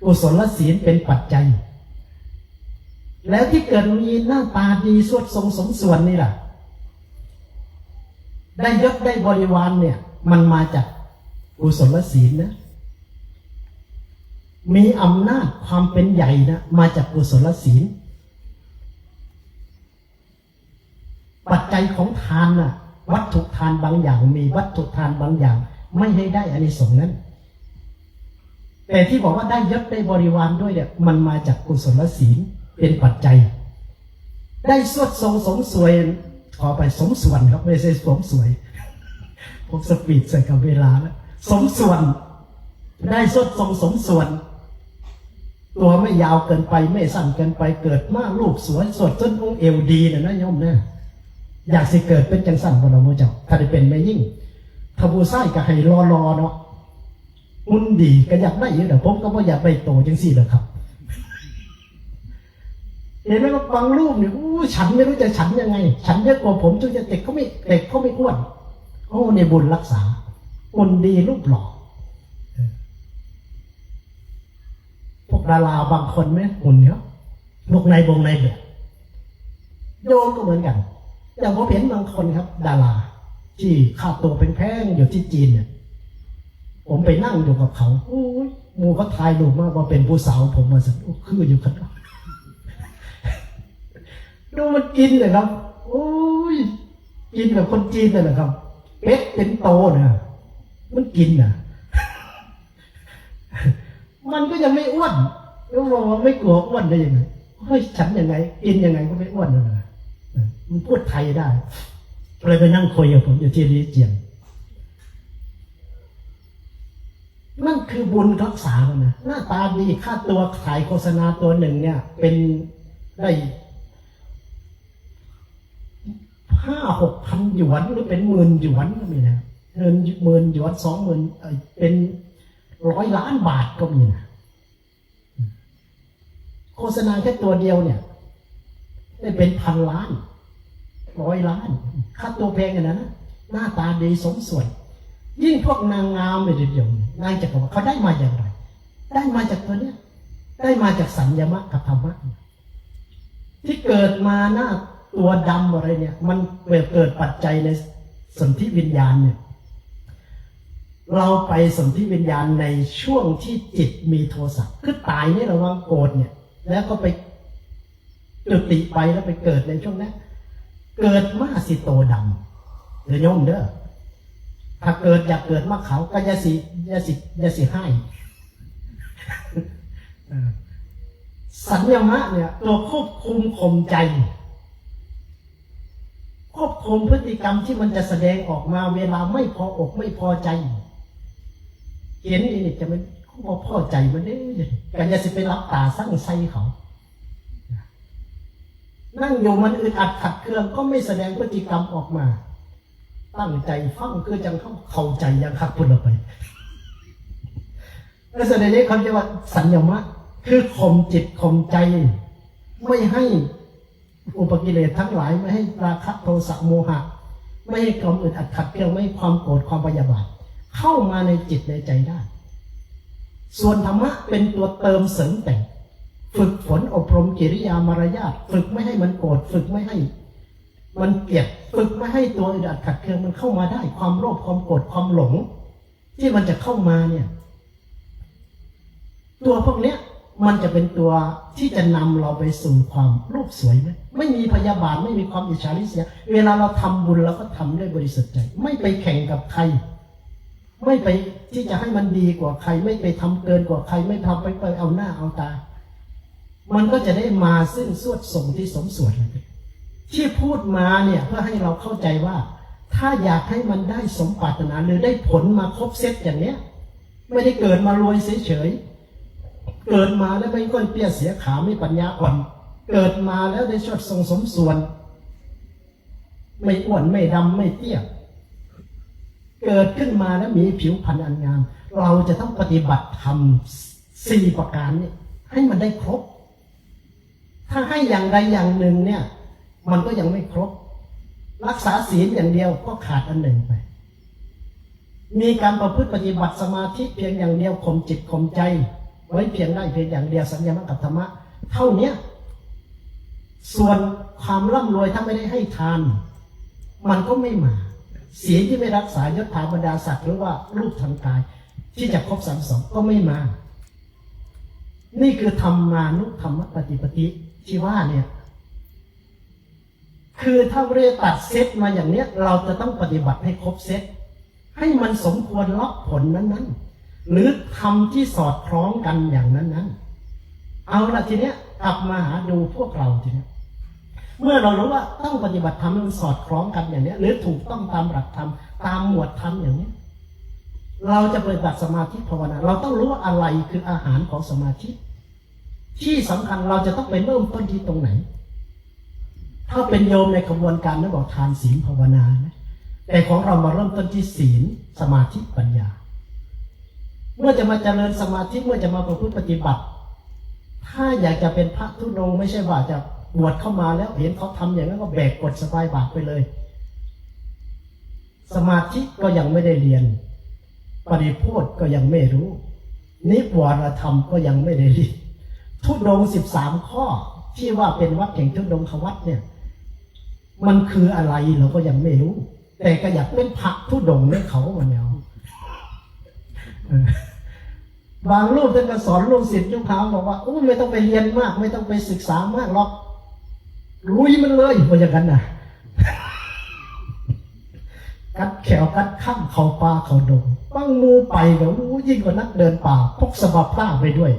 กุศลศีลเป็นปัจจัยแล้วที่เกิดมีหน้าตาดีสวดทรงสมส่วนนี่แหละได้ยศได้บริวารเนี่ยมันมาจากกุศลศีลนะมีอำนาจความเป็นใหญ่นะมาจากกุศลศีลปัจจัยของทานน่ะวัตถุทานบางอย่างมีวัตถุทานบางอย่างไม่ให้ได้อานิสงส์นั้นแต่ที่บอกว่าได้ยศได้บริวารด้วยเนี่ยมันมาจากกุศลศีลเป็นปัจจัยได้สวดทรงสมสวยขอไปสมส่วนครับไม่ใช่สมสวยพวกสปีดใส่กับเวลาแล้วสมส่วนได้สวดทรงสมส่วนตัวไม่ยาวเกินไปไม่สั้นเกินไปเกิดมากลูกสวยสวดจนองค์เอวดีนะโยมเนี่ยอยากสิเกิดเป็นจังสั่นบ่เราโมเจ้าถ้าได้เป็นไม่ยิ่งทบูไส้ก็ให้รอเนาะหุ่นดีก็อยากได้เยอะแต่ผมก็ไม่อยากได้โตจังสี่เลยครับเห็นไหมว่าบางรูปเนี่ยฉันไม่รู้จะฉันยังไงฉันเยอะกว่าผมจนจะเด็กเขาไม่อ้วนโอ้ในบุญรักษาคนดีรูปหล่อพวกดาราบางคนไหมหุ่นเนี้ยพวกในวงในแบบโยมก็เหมือนกันอย่างผมเห็นบางคนครับดาราที่ค่าตัวเป็นแพงอยู่ที่จีนเนี่ยผมไปนั่งอยู่กับเขาโอ้ยหมู่เขาทายดูมากว่าเป็นผู้สาวผมมาสั่งคืออยู่กันดูมันกินเลยครับโอ้ยกินแบบคนจีนเลยนะครับเป็ดเป็นโตนะมันกินนะมันก็ยังไม่อ้วนแล้วบอกว่าไม่กลัวอ้วนได้ยังไงเฮ้ยฉันยังไงกินยังไงก็ไม่อ้วนเลยมันพูดไทยได้เลยไปนั่งคุยกับผมอยู่ที่ลีเจียงนั่นคือบุญรักษาแล้วนะหน้าตาดีค่าตัวขายโฆษณาตัวหนึ่งเนี่ยเป็นได้5,000-6,000 หยวนหรือเป็น10,000 หยวนก็มีนะเงิน10,000 หยวน 20,000เป็น100 ล้านบาทก็มีนะโฆษณาแค่ตัวเดียวเนี่ยได้เป็น1,000 ล้าน100 ล้านค่าตัวแพงอย่างนั้นนะหน้าตาดีสมส่วนยิ่งพวกนางงามเลยทีเดียวนางจักรวรรดิเขาได้มาอย่างไรได้มาจากตัวเนี้ยได้มาจากสัญญมะกับธรรมะที่เกิดมาหน้าตัวดำอะไรเนี่ยมันเกิดปัจจัยในสนธิวิญญาณเนี่ยเราไปสนธิวิญญาณในช่วงที่จิตมีโทสะคือตายเนี่ยระวังโกรธเนี่ยแล้วก็ไปจุติไปแล้วไปเกิดในช่วงนั้นเกิดมาสิโตดำเดี๋ยวโยมเด้อถ้าเกิดอยากเกิดมาเขาก็ยาสิให้สัญญามะเนี่ยตัวควบคุมข่มใจ ควบคุมพฤติกรรมที่มันจะแสดงออกมาเวลาไม่พออกไม่พอใจเห็นนี่จะมันพอใจมันเนี่ยกันจะสิไปรับตาสั่งไส้เขานั่งอยู่มันอึดอัดขัดเคืองก็ไม่แสดงพฤติกรรมออกมาตั้งใจฟังคือจังเข้าใจยังขัดพุ่นออกไปแล้วแสดงนี้เขาเรียกว่าสัญญมะคือข่มจิตข่มใจไม่ให้อุปกิเลสทั้งหลายไม่ให้ราคะโทสะโมหะไม่ให้ความอึดอัดขัดเคืองไม่ให้ความโกรธความพยาบาทเข้ามาในจิตในใจได้ส่วนธรรมะเป็นตัวเติมเสริมแต่งฝึกฝนอบรมกิริยามารยาทฝึกไม่ให้มันโกรธฝึกไม่ให้มันเกลียดฝึกไม่ให้ตัวอึดอัดขัดเคืองมันเข้ามาได้ความโลภความโกรธความหลงที่มันจะเข้ามาเนี่ยตัวพวกเนี้ยมันจะเป็นตัวที่จะนำเราไปสู่ความรูปสวยไหมไม่มีพยาบาทไม่มีความอิจฉาริษยาเวลาเราทำบุญเราก็ทำด้วยบริสุทธิ์ใจไม่ไปแข่งกับใครไม่ไปที่จะให้มันดีกว่าใครไม่ไปทำเกินกว่าใครไม่ทำไปเอาหน้าเอาตามันก็จะได้มาซึ่งสวดส่งที่สมส่วนที่พูดมาเนี่ยเพื่อให้เราเข้าใจว่าถ้าอยากให้มันได้สมปรารถนาหรือได้ผลมาครบเซตอย่างเนี้ยไม่ได้เกิดมารวยเฉยๆเกิดมาแล้วไม่ก้นเปี้ยเสียขาไม่ปัญญาอ่อนเกิดมาแล้วได้ชดทรงสมส่วนไม่อ้วนไม่ดำไม่เตี้ยเกิดขึ้นมาแล้วมีผิวพรรณอันงามเราจะต้องปฏิบัติธรรม4ประการนี้ให้มันได้ครบถ้าให้อย่างใดอย่างหนึ่งเนี่ยมันก็ยังไม่ครบรักษาศีลอย่างเดียวก็ขาดอันหนึ่งไปมีการประพฤติปฏิบัติสมาธิเพียงอย่างเดียวข่มจิตข่มใจไว้เพียงได้เพียงอย่างเดียวสัญญามกับธรรมะเท่านี้ส่วนความร่ำรวยถ้าไม่ได้ให้ทานมันก็ไม่มาศีลที่ไม่รักษายศถาบรรดาศักดิ์หรือว่ารูปทางกายที่จะครบ32ก็ไม่มานี่คือธรรมานุธรรมปฏิปติที่ว่าเนี่ยคือถ้าเรียกตัดเซตมาอย่างเนี้ยเราจะต้องปฏิบัติให้ครบเซตให้มันสมควรรับผลนั้นๆหรือทำที่สอดคล้องกันอย่างนั้นๆเอาละทีเนี้ยกลับมาหาดูพวกเราทีเนี้ยเมื่อเรารู้ว่าต้องปฏิบัติธรรมมันสอดคล้องกันอย่างนี้หรือถูกต้องตามหลักธรรมตามหมวดธรรมอย่างนี้เราจะปฏิบัติสมาธิภาวนาเราต้องรู้ว่าอะไรคืออาหารของสมาธิที่สำคัญเราจะต้องไปเริ่มต้นที่ตรงไหนถ้าเป็นโยมในขบวนการนั้นบอกทานศีลภาวนานะแต่ของเรามาเริ่มต้นที่ศีลสมาธิปัญญาเมื่อจะมาเจริญสมาธิเมื่อจะมาประพฤติปฏิบัติถ้าอยากจะเป็นพระธุดงค์ไม่ใช่ว่าจะบวชเข้ามาแล้วเห็นเขาทำอย่างนั้นก็แบกกดสบายบาตรไปเลยสมาธิก็ยังไม่ได้เรียนปริโภทก็ยังไม่รู้นิวรธรรมก็ยังไม่ได้เรียนธุดงค์13ข้อที่ว่าเป็นวัดแห่งธุดงควัดเนี่ยมันคืออะไรเราก็ยังไม่รู้แต่ก็อยากเป็นพระธุดงค์เนี่ยเขาวันเดียวบางรูปท่านก็สอนลูกศิษย์ยุคเขาบอกว่าไม่ต้องไปเรียนมากไม่ต้องไปศึกษามากหรอกลุยมันเลยว่าอย่างนั้นนะกัดแขวกัดข้ามเขาป่าเขาดงบ้างมูไปแบบยิ่งกว่านักเดินป่าพกสบายผ้าไปด้วย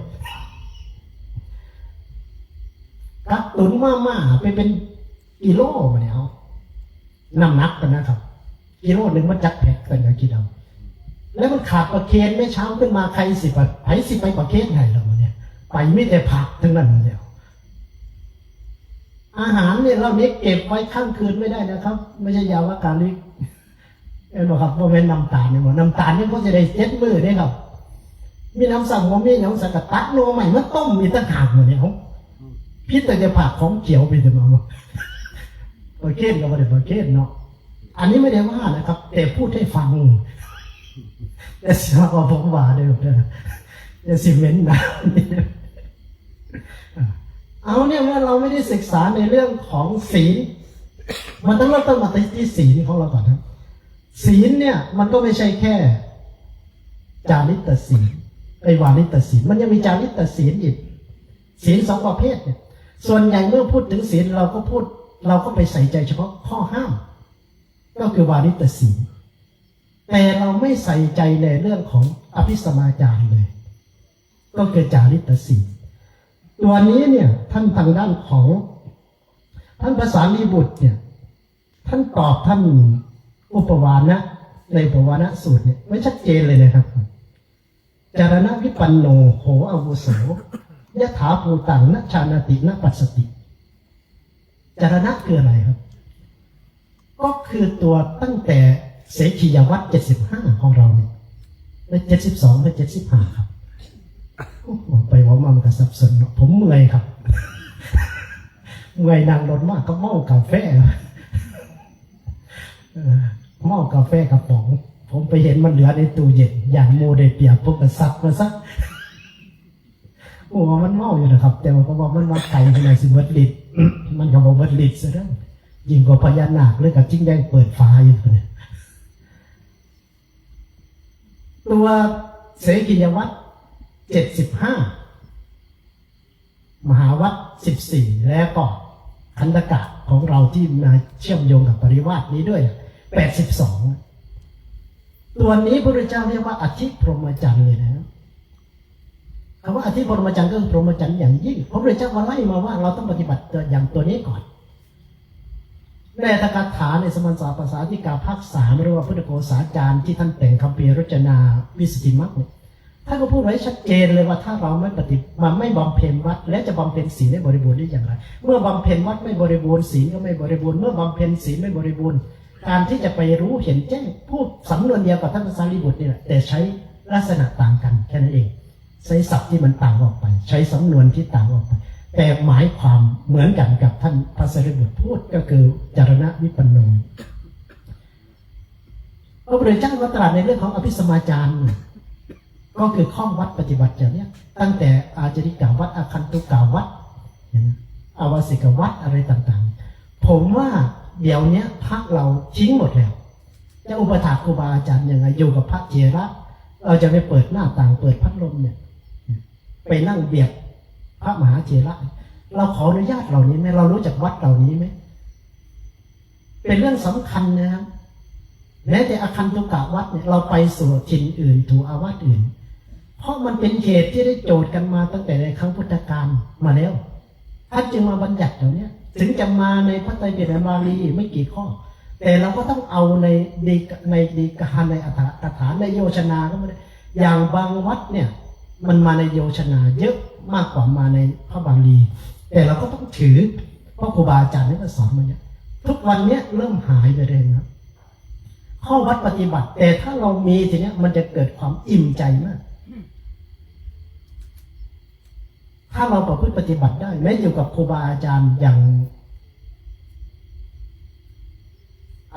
กัดตุนมาไปเป็นกิโลมาเนี่ยเอาน้ำหนักกันนะครับกิโลหนึ่งมันจัดแพ็คกันอย่างกี่ดำแล้วมันขาดประเคนไม่เช้าขึ้นมาใครสิไปประเคนไงเราเนี่ยไปไม่แต่ผักทั้งนั้นเดียวอาหารเนี่ยเราเนี้ยเก็บไว้ข้างคืนไม่ได้นะครับไม่ใช่ยาวาการลิกบอกครับว่าเป็นน้ำตาลเนี่ยบอกน้ำตาลเนี่ยเขาจะได้7 มื้อเนี่ยครับมีน้ำสั่งว่ามีอย่างสักกะตัดโนใหม่มันต้มมีตั้งหากเหมือนเนี่ยเขาพิษแต่จะผักของเขียวไปจะมาประเคนก็ไม่ได้ประเคนเนาะอันนี้ไม่ได้ว่านะครับแต่พูดให้ฟังแต่เสียว่าผมว่าเดิมนะจะซีเมนต์นะเอาเนี่ยว่าเราไม่ได้ศึกษาในเรื่องของศีลมันต้องเริ่มต้นมาที่ศีลของเราก่อนนะศีลเนี่ยมันก็ไม่ใช่แค่จาริตศีลวาริตศีลมันยังมีจาริตศีลอีกศีล2 ประเภทเนี่ยส่วนใหญ่เมื่อพูดถึงศีลเราก็ไปใส่ใจเฉพาะข้อห้ามก็คือวาริตศีลแต่เราไม่ใส่ใจในเรื่องของอภิสมาจารเลยก็คือจาริตศีลตัวนี้เนี่ยท่านทางด้านของท่านภาษาลีบุตรเนี่ย ท่านตอบท่านอุปวานะในอุปวานะสูตรเนี่ยไว้ชัดเจนเลยนะครับจารณะวิปันโนโหอาวุโสยถาภูตังนชานาตินปัสสติจารณะคืออะไรครับก็คือตัวตั้งแต่เสขียวัตร75ของเราเนี่ยและ72และ75ครับไปว่ามันก็สับสนผมเมื่อยครับเมื่อยนั่งรถมากก็เมากาแฟเมากาแฟกระป๋องผมไปเห็นมันเหลือในตู้เย็นอย่างโมได้เปียกผมก็ซักมาซักโอ้มันเมาอยู่นะครับแต่ว่าก็บอกมันว่าไก่ขนาดสิบวัตลิตรมันก็บอกวัตลิตรซะแล้วยิ่งกว่าพญานาคเลยกับจิ้งแดงเปิดฟ้าอยู่เนี่ยตัวเสกิยวัตร75มหาวัตร14แล้วก็คันธกะของเราที่มาเชื่อมโยงกับปริวาสนี้ด้วย82ตัวนี้พระพุทธเจ้าเรียกว่าอธิพรหมจรรย์เลยนะคำว่าอธิพรหมจรรย์ก็คือพรหมจรรย์อย่างยิ่งพระพุทธเจ้าว่าไล่มาว่าเราต้องปฏิบัติอย่างตัวนี้ก่อนในอัตถกถาในสมัญสาภาษาที่กาภาค3เรียกว่าพุทธโฆษาจารย์ที่ท่านแต่งคัมภีร์รจนาวิสุทธิมรรคเนี่ยท่านก็พูดไว้ชัดเจนเลยว่าถ้าเราไม่ปฏิบัติไม่บำเพ็ญวัดและจะบำเพ็ญศีลได้บริบูรณ์ได้อย่างไรเมื่อบำเพ็ญวัดไม่บริบูรณ์ศีลก็ไม่บริบูรณ์เมื่อบำเพ็ญศีลไม่บริบูรณ์การที่จะไปรู้เห็นแจ้งพูดสำนวนเดียวกับท่านสารีบุตรนี่แหละแต่ใช้ลักษณะต่างกันแค่นั้นเองใช้ศัพท์ที่มันต่างออกไปใช้สำนวนที่ต่างออกไปแต่หมายความเหมือนกันกับท่านพระสารีบุตรพูดก็คือจารณะวิปันโนพระพุทธเจ้าก็ตรัสในเรื่องของอภิสมาจารก็คือข้องวัดปฏิบัติอย่างนี้ตั้งแต่อาจริกาวัดอาคันตุกาวัดอาวาสิกวัดอะไรต่างๆผมว่าเดี๋ยวนี้พระเราทิ้งหมดแล้วจะอุปถากครูบาอาจารย์ยังไงอยู่กับพระเจระเราจะไปเปิดหน้าต่างเปิดพัดลมเนี่ยไปนั่งเบียดพระมหาเจระเราขออนุญาตเหล่านี้ไหมเรารู้จักวัดเหล่านี้ไหมเป็นเรื่องสำคัญนะครับแม้แต่อาคันตุกะวัดเนี่ยเราไปสู่ถิ่นอื่นถูอาวาสอื่นเพราะมันเป็นเหตุที่ได้โจทย์กันมาตั้งแต่ในครั้งพุทธกาลมาแล้วท่านจึงมาบัญญัติเหล่านี้ถึงจะมาในพระไตรปิฎกบาลีไม่กี่ข้อแต่เราก็ต้องเอาในดีกาในอัตถกถาในโยชนาก็ไม่ได้อย่างบางวัดเนี่ยมันมาในโยชนาเยอะมากกว่ามาในพระบาลีแต่เราก็ต้องถือเพราะครูบาอาจารย์นี่ก็สอนมาเนี่ยทุกวันเนี้ยเริ่มหายไปเลยนะข้อวัดปฏิบัติแต่ถ้าเรามีทีเนี้ยมันจะเกิดความอิ่มใจมากถ้าเราประพฤติปฏิบัติได้แม้อยู่กับครูบาอาจารย์อย่าง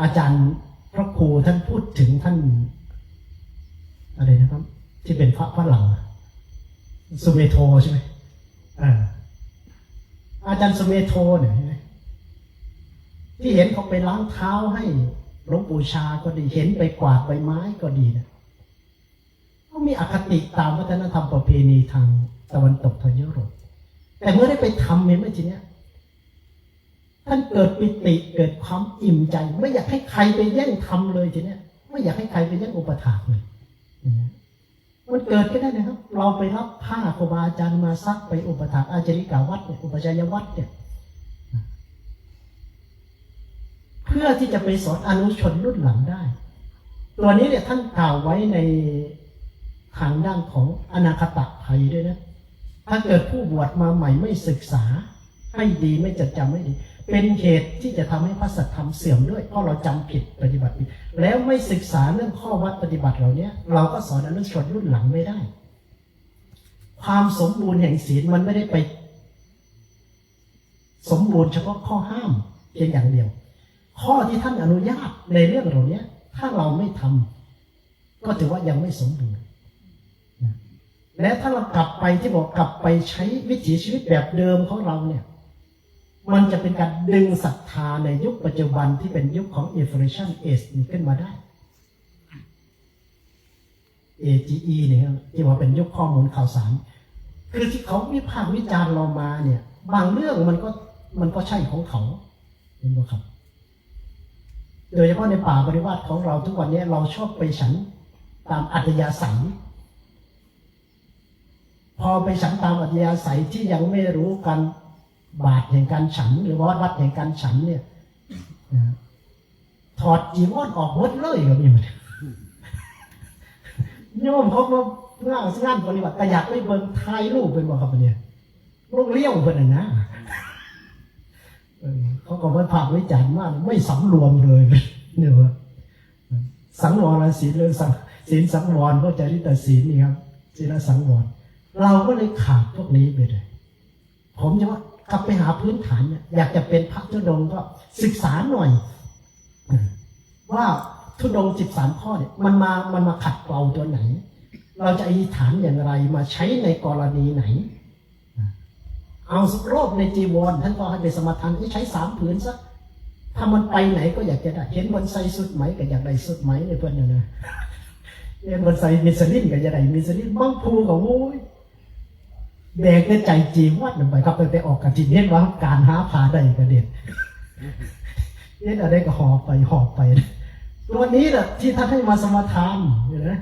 อาจารย์พระครูท่านพูดถึงท่านอะไรนะครับที่เป็นพระฝรั่งสุเมโทใช่ไหมอาจารย์สุเมโทเนี่ยที่เห็นเขาไปล้างเท้าให้หลวงปู่ชาก็ดีเห็นไปกวาดใบไม้ก็ดีนะเขามีอคติตามวัฒนธรรมประเพณีทางตะวันตกทางยุโรปแต่เมื่อได้ไปทำเมื่อทีเนี้ยท่านเกิดปิติเกิดความอิ่มใจไม่อยากให้ใครไปแย่งทำเลยทีเนี้ยไม่อยากให้ใครไปแย่งอุปถากเลยมันเกิดขึ้นได้นะครับเราไปรับผ้าครูบาอาจารย์มาซักไปอุปถากอาจาริกาวัดเนี่ยอุปชัยวัดเนี่ยเพื่อที่จะไปสอนอนุชนรุ่นหลังได้ตัวนี้เนี่ยท่านกล่าวไว้ในทางด้านของอนาคตภัยด้วยนะถ้าเกิดผู้บวชมาใหม่ไม่ศึกษาให้ดีไม่จดจำให้ดีเป็นเหตุที่จะทำให้พระสัทธรรมเสื่อมด้วยเพราะเราจำผิดปฏิบัติผิดแล้วไม่ศึกษาเรื่องข้อวัดปฏิบัติเหล่านี้เราก็สอนอนุชนรุ่นหลังไม่ได้ความสมบูรณ์แห่งศีลมันไม่ได้ไปสมบูรณ์เฉพาะข้อห้ามเพียงอย่างเดียวข้อที่ท่านอนุญาตในเรื่องเหล่านี้ถ้าเราไม่ทำก็ถือว่ายังไม่สมบูรณ์และถ้าเรากลับไปที่บอกกลับไปใช้วิถีชีวิตแบบเดิมของเราเนี่ยมันจะเป็นการดึงศรัทธาในยุคปัจจุบันที่เป็นยุคของ Information Age ขึ้นมาได้ AGE เนี่ยที่ว่าเป็นยุคข้อมูลข่าวสารคือที่เขาวิพากษ์วิจารณ์เรามาเนี่ยบางเรื่องมันก็ใช่ของเขาเห็นไหมครับโดยเฉพาะในป่าปริวาสของเราทุกวันนี้เราชอบไปฉันตามอัธยาศัยพอไปฉันตามอัธยาศัยที่ยังไม่รู้กันบาทแห่งการฉันหรือวัดแห่งการฉันเนี่ย ถอดจีวรออกหมดเลยก็มีมันโยมเขามางานปฏิบัติแต่อยากไปเบิ่งถ่ายรูปเป็นบ่ครับเนี่ยลูกเลี้ยวเพิ่นนะเขาก็มาภาควิจารณ์มากไม่สำรวมเลยเนี่ยว่าสังวรศีลเรื่องศีลสังวรเข้าใจที่แต่ศีลนี่ครับศีลสังวรเราก็เลยขาดพวกนี้ไปเลยผมจะว่ากลับไปหาพื้นฐานเนี่ยอยากจะเป็นพระธุดงค์ก็ศึกษาหน่อยว่าธุดงค์13ข้อเนี่ยมันมาขัดเกลาตัวไหนเราจะอธิษฐานอย่างไรมาใช้ในกรณีไหนเอาสุโรคในจีวรท่านก็ให้เป็นสมถะที่ใช้3 ผืนซะถ้ามันไปไหนก็อยากจะได้เห็นบนใส่สุดไหมก็อยากได้สุดไหมในเพื่อนนะเห็นบนใส่มิสลินก็อยากได้มิสลินบางภูก็โว้ยแบกในใจจีวรไปครับไปออกกันทีเห็นว่าการหาผาได้กระเด็นเห็นอะไรก็หอบไปตัวนี้แหละที่ท่านให้มาสมทานเห็นไหม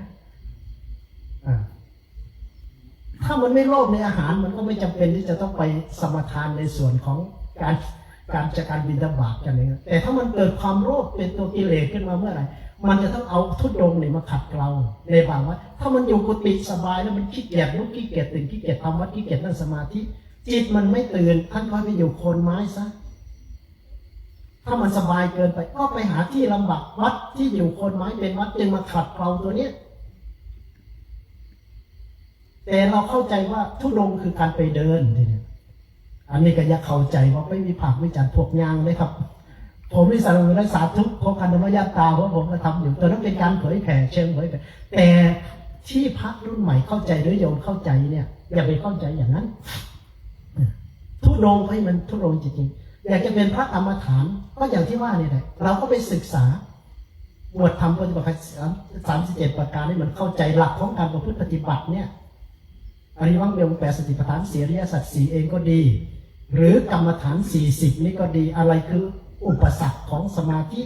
ถ้ามันไม่โลภในอาหารมันก็ไม่จำเป็นที่จะต้องไปสมทานในส่วนของการบิณฑบาตกันอย่างนี้แต่ถ้ามันเกิดความโลภเป็นตัวกิเลสขึ้นมาเมื่อไหร่มันจะต้องเอาทุดงค์มาขัดเกลาในบางว่าถ้ามันอยู่กุฏิสบายแล้วมันขี้เกียจลุกขี้เกียจตื่นขี้เกียจทำวัดขี้เกียจนั่งสมาธิจิตมันไม่ตื่นท่านก็ไปอยู่โคนไม้ซะถ้ามันสบายเกินไปก็ไปหาที่ลำบากวัดที่อยู่โคนไม้เป็นวัดจึงมาขัดเกลาตัวเนี้ยแต่เราเข้าใจว่าทุดงค์คือการไปเดินทีนี้อันนี้ก็อยากเข้าใจว่าไม่มีผักไม่จัดพวกยางเลยครับผมวิสารุรักษาทุกข์ของคันธรรมญาตาเพราะผมก็ทำอยู่แต่นั้นเป็นการเผยแผ่เชิงเผยแผ่แต่ที่พระรุ่นใหม่เข้าใจหรือโยมเข้าใจเนี่ยอย่าไปเข้าใจอย่างนั้นทุดงค์ให้มันทุดงค์จริงๆอยากจะเป็นพระกรรมฐานก็อย่างที่ว่านี่แหละเราก็ไปศึกษาบวชธรรมปฏิบัติ37 ประการให้มันเข้าใจหลักของการประพฤติปฏิบัติเนี่ยอริวังเบล8 สติปัฏฐาน4 อริยสัจ 4เองก็ดีหรือกรรมฐาน40นี่ก็ดีอะไรคืออุปสรรคของสมาธิ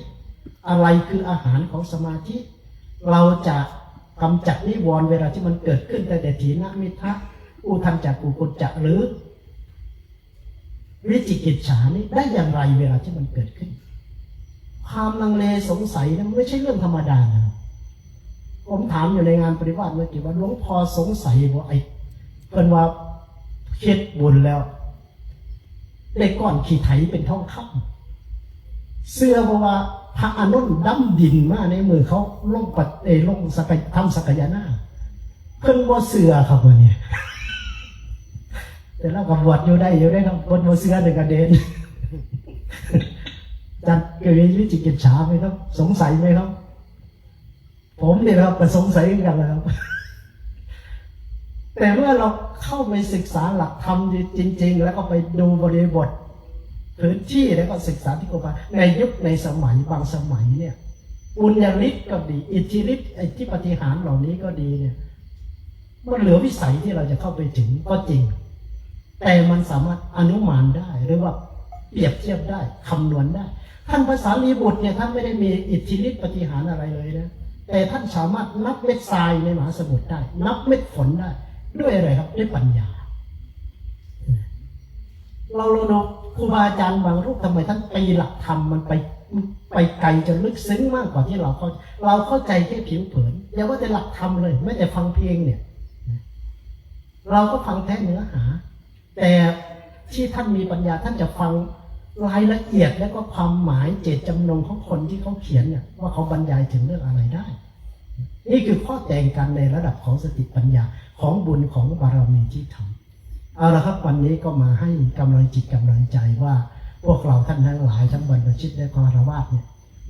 อะไรคืออาหารของสมาธิเราจะกำจัดนิวรณ์เวลาที่มันเกิดขึ้นแต่ถีนมิทะอุทันจักกุกุจจะหรือวิจิกิจฉานี้ได้อย่างไรเวลาที่มันเกิดขึ้นความลังเลสงสัยนั้นไม่ใช่เรื่องธรรมดานะผมถามอยู่ในงานปฏิบัติเมื่อกี้ว่าหลวงพ่อสงสัยว่าไอ้เพิ่นว่าเฮ็ดบุญแล้วได้ก้อนขี้ไถเป็นทองคำเสื้อเพราะว่าพระอนุนดำดินมาในมือเขาลงปัดลงทำสักยานาเพิ่นบ่เสื้อครับวันนี้แต่เรากับบวชอยู่ได้ครับบนเสื้อเด็กกระเด็นจัดเกิดวิจิกิจฉาไหมครับสงสัยไหมครับผมเนี่ยครับก็สงสัยกันนะครับแต่เมื่อเราเข้าไปศึกษาหลักธรรมจริงๆแล้วก็ไปดูบริบทพื้นที่แล้วก็ศึกษาที่กบในยุคในสมัยบางสมัยเนี่ยปุญญาฤทธิ์ก็ดีอิทธิฤทธิ์ไอ้ที่ปฏิหารเหล่านี้ก็ดีเนี่ยมันเหลือวิสัยที่เราจะเข้าไปถึงก็จริงแต่มันสามารถอนุมานได้หรือว่าเปรียบเทียบได้คำนวณได้ท่านภาษาลีบุตรเนี่ยท่านไม่ได้มีอิทธิฤทธิ์ปฏิหารอะไรเลยนะแต่ท่านสามารถนับเม็ดทรายในมหาสมุทรได้นับเม็ดฝนได้ด้วยอะไรครับด้วยปัญญาเราเนาะครูบาอาจารย์บางรูปทำไมท่านตีหลักธรรมมันไปไกลจนลึกซึ้งมากกว่าที่เราเข้าใจแค่ผิวเผินอย่าว่าแต่หลักธรรมเลยไม่แต่ฟังเพลงเนี่ยเราก็ฟังแท้เนื้อหาแต่ที่ท่านมีปัญญาท่านจะฟังรายละเอียดและก็ความหมายเจตจำนงของคนที่เขาเขียนเนี่ยว่าเขาบรรยายถึงเรื่องอะไรได้นี่คือข้อแตกกันในระดับของสติปัญญาของบุญของบารมีที่ทำเอาละครับวันนี้ก็มาให้กำลังจิตกำลังใจว่าพวกเราท่านทั้งหลายทั้งบรรพชิตและคฤหัสถ์เนี่ย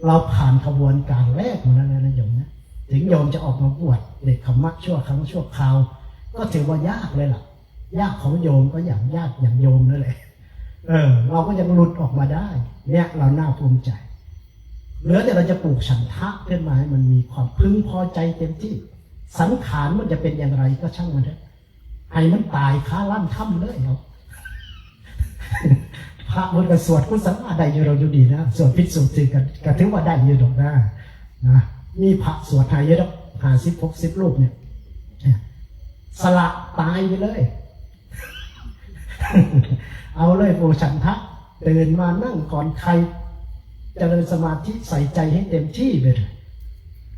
เราผ่านขบวนการแรกมาแล้วนะโยมนะถึงโยมจะออกมาบวชเด็กขมักชั่วครั้งชั่วคราวก็ถือว่ายากเลยล่ะยากของโยมก็อย่างยากอย่างโยมนั่นแหละเราก็ยังหลุดออกมาได้เนี่ยเราน่าภูมิใจเหลือแต่เราจะปลูกฉันทะขึ้นมาให้มันมีความพึงพอใจเต็มที่สังขารมันจะเป็นอย่างไรก็ช่างมันเถอะให้มันตายค้าล่ำถ้ำเลยเอาพระมันก็สวดกุศลได้อยู่เราอยู่ดีนะสวดพิสูจน์ก็ถือว่าได้อยู่ดอกนะมีพระสวดไทยเยอะดอก50-60 รูปเนี่ยสละตายไปเลยเอาเลยโอฉันทะตื่นมานั่งก่อนใคร เจริญสมาธิใส่ใจให้เต็มที่ไปเลย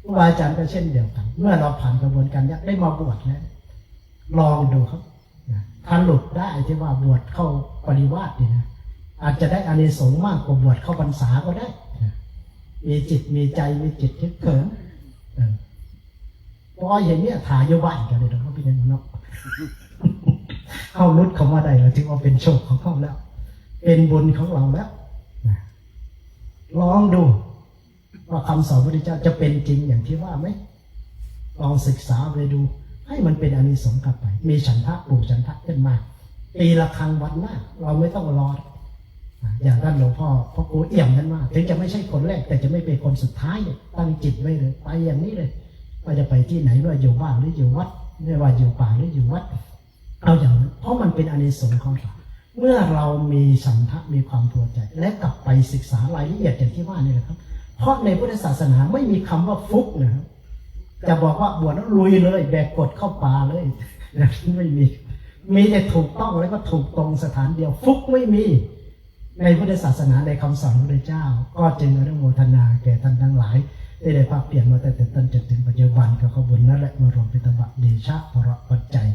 ครูบาอาจารย์ก็เช่นเดียวกัน เมื่อเราผ่านกระบวนการนี้ได้มาบวชแล้วลองดูครับถ้าหลุดได้ที่ว่าบวชเข้าปริวาสนี่นะอาจจะได้อานิสงส์มากกว่าบวชเข้าพรรษาก็ได้มีจิตมีใจมีจิตที่เขินเพราะอย่างนี้ถ่ายโยบายกันเลยนะครับพี่น้องเข้ารุดเขามาได้แล้วถือว่าเป็นโชคของเขาแล้ว เป็นบุญของเราแล้วลองดูว่าคำสอนพระพุทธเจ้าจะเป็นจริงอย่างที่ว่าไหมลองศึกษาไปดูให้มันเป็นอานิสงส์กลับไปมีฉันทะปลูกฉันทะขึ้นมาปีละครั้งวันหน้าเราไม่ต้องรออย่างท่านหลวงพ่อพระครูเอี่ยมท่านว่าถึงจะไม่ใช่คนแรกแต่จะไม่เป็นคนสุดท้ายตั้งจิตไว้เลยไปอย่างนี้เลยว่าจะไปที่ไหนว่าอยู่บ้านหรืออยู่วัดไม่ว่าอยู่ป่าหรืออยู่วัดเอาอย่างนั้นเพราะมันเป็นอานิสงส์ของเราเมื่อเรามีฉันทะมีความพอใจและกลับไปศึกษารายละเอียดอย่างที่ว่านี่แหละครับเพราะในพุทธศาสนาไม่มีคำว่าฟุกนะครับจะบอกว่าบวชแล้วลุยเลยแบกกดเข้าป่าเลยไม่มีแต่ถูกต้องแล้วก็ถูกตรงสถานเดียวฟุกไม่มีในพุทธศาสนาในคำสอนพระพุทธเจ้าก็จึงอนุโมทนาแก่ท่านทั้งหลายได้ภาคเปลี่ยนมาแต่ต้นจนถึงปัจจุบันก็ขบุญนั่นแหละมารวมเป็นตบะเดชะพระปัจจัย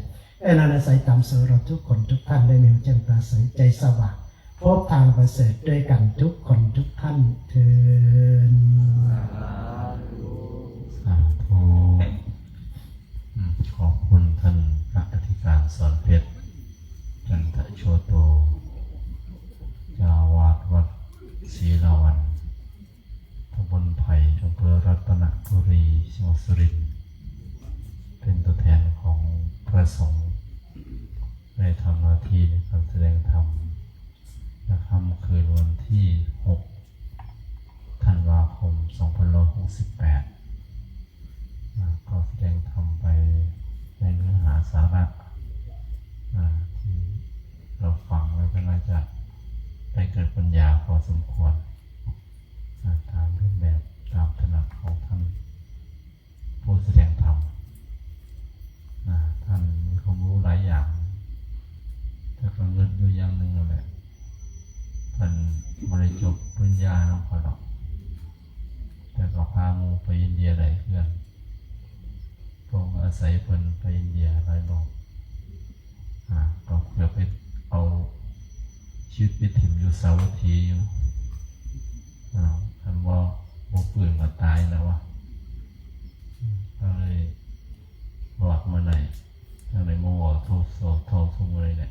นานาสายตามเสเราทุกคนทุกท่านได้มีหัวใจตาใสใจสว่างพบทางประเสริฐด้วยกันทุกคนทุกท่านเถิดสาธุขอบคุณท่านพระอธิการสอนเพชรจันทโชโตเจ้าวาดวัดศรีลาวันตำบลไผ่อำเภอรัตนบุรีจังหวัดสุรินทร์เป็นตัวแทนของพระสงฆ์ในทำหน้าที่ในการแสดงธรรมในค่ำคืนวันที่ 6 ธันวาคม 2568ก็แสดงธรรมไปในเนื้อหาสาระที่เราฟังแล้วก็น่าจะได้เกิดปัญญาพอสมควรตามรูปแบบตามถนัดของท่านผู้แสดงธรรมท่านมีความรู้หลายอย่างแต่ก็เงินอยู่อย่างหนึ่งนั่นแหละท่านบริจบปริญญาน้องขอดอกแต่ก็พาหมู่ไปอินเดียหลายเพื่อนพวกอาศัยเพิ่นไปอินเดียหลายบอกก็เพื่อไปเอาชีวิตไปถิ่มอยู่สาวัตถีอยู่ท่านว่าบ่ปืนมาตายนะวะก็เลยบอกมาหน่อยก็เลยมาบอกโทษโทษทุกเลยแหละ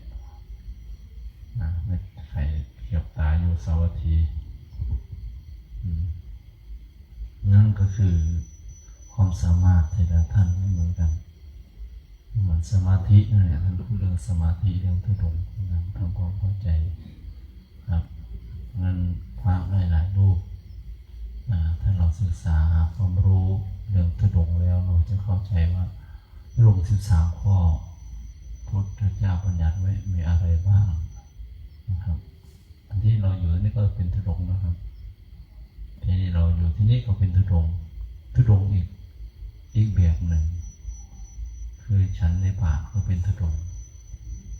ไม่ใครเก็บตายอยู่สาวัตถีนั่นก็คือความสามารถแต่ละท่านไม่เหมือนกันเหมือนสมาธินั่นแหละท่านพูดเรื่องสมาธิเรื่องทุดงนั้นทำความเข้าใจครับงั้นพระหลายรูปถ้าเราศึกษาความรู้เรื่องทุดงแล้วเราจะเข้าใจว่าทุดง13 ข้อพุทธเจ้าบัญญัติไว้มีอะไรบ้างนะครับอันที่เราอยู่นี่ก็เป็นทุดงนะครับที่เราอยู่ที่นี่ก็เป็นทุดงอีกแบบหนึ่งคือฉันในบาทก็เป็นทุดง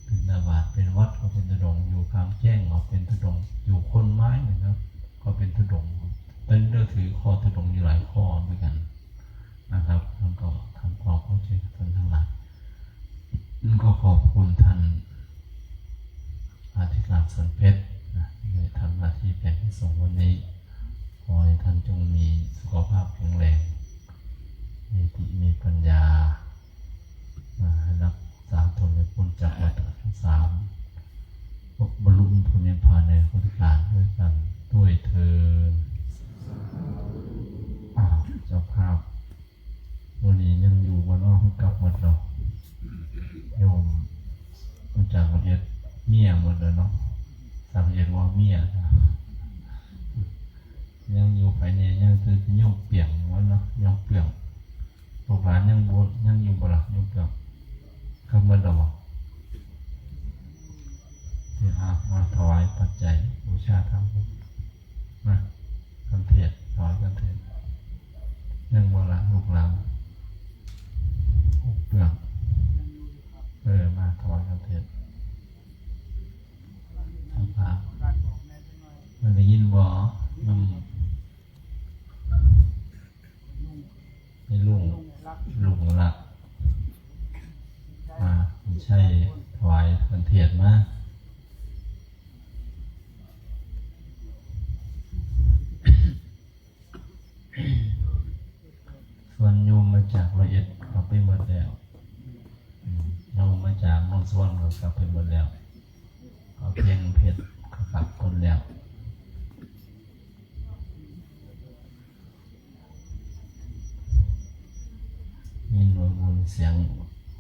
เป็นนาบาทเป็นวัดก็เป็นทุดงอยู่กลางแจ้งก็เป็นทุดงอยู่คนไม้นะครับก็เป็นทุดงตอนนี้เราถือข้อทุดงอยู่หลายข้อด้วยกันนะครับแล้วก็ทำความเข้าใจกับท่านทั้งหลายนั่นก็ขอบคุณท่านอธิการสอนเพชรในทำหน้าที่เป็นที่ส่งวันนี้ขอให้ท่านจงมีสุขภาพแข็งแรงมีสติมีปัญญาให้รักษาตนในพ้นจากวัฏทั้ง3บรรลุผลนิพพานในพุทธกาลด้วยกันด้วยเถิดเจ้าภาพวันนี้ยังอยู่บนอ้อมกับหมดเราโยมมาจากประเทศเมียหมดเลยเนาะสามเอ็ดว่าเมียยังอยู่ภายในยังคือยังเปียกวะเนาะยังเปียกลูกหลานยังอยู่บ่ล่ะยังเปียกคำว่าดอกที่มาถวายปัจจัยบูชาธรรมนะกันเทศถวายกันเทศยังบ่ล่ะลูกหลานเปียกมาถวายกันเทศทำพามันได้ยินบ่มัน ใช่ถวายมันเทียดมากส่วนโยมมาจากละเอียดกลับไปหมดแล้วโยมมาจากมณฑลก็กลับไปหมดแล้วเอาเพียงเพชรก็กลับคนแล้วมีหน่วยมูลเสียง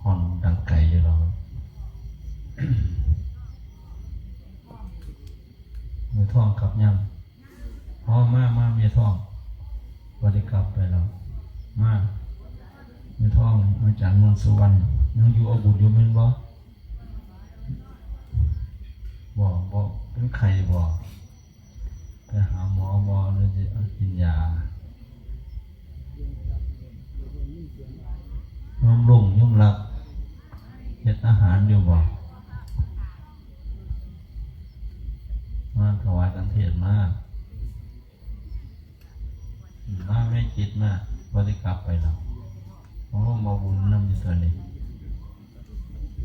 ฮอนดังไกลอยู่เรามีท่องกลับยังอ๋อมามีท่องวันนี้กลับไปแล้วมามีท่องมาจากนนทสุวรรณยังอยู่อบอุ่นอยู่มั้ยบ่เป็นไข่บ่ไปหาหมอบ่หรือจะกินยาย่อมรุ่งย่อมรับเฮ็ดอาหารอยู่บ่มาถวายกันเทศมากไม่คิดมากพอได้กลับไปแล้วเพราะว่ามาบุญน้ำอยู่ตัวนี้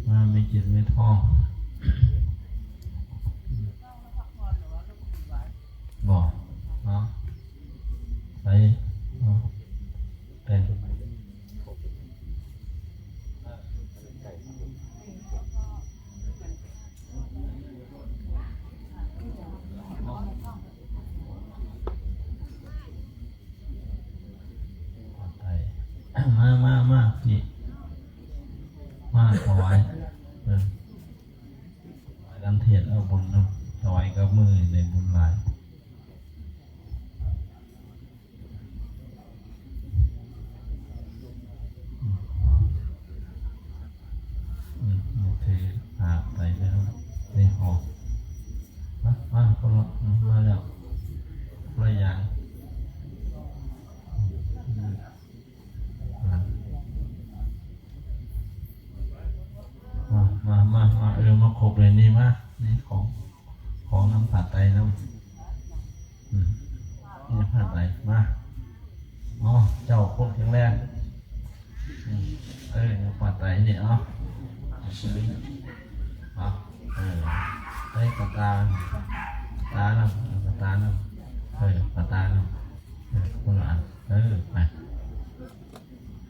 มาไม่จิตไม่ท้องบอกเนาะไปเป็นมาพี่มาถวายกันเทศเอาบุญเนาะถวายกับมือในบุญหลายโอเคไปแล้วในหอมาคนละมาแล้วระยางมามาครบเลยนี่มานี่ของน้ำผัดไตน้ำนี่ผัดไตมาอ๋อเจ้าพวกแข็งแรงผัดไตนี่อ๋อได้กระตาน้ำกระตาน้ำกระตาน้ำคนละอันไป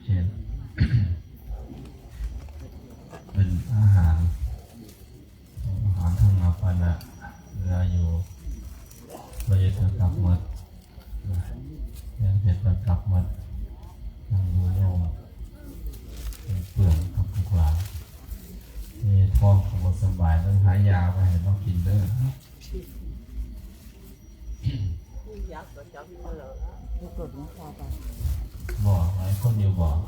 เชียนเป็นอาหารทางอาปานะเรืออยู่เราจะกลับหมดยังเสร็จจะกลับหมดยังอยู่โยมเป็นเปลือกกับพวกเรามีท้องขบสบายต้องหายาไปให้ต้องกินเด้อบอกหลายคนเดียวบอก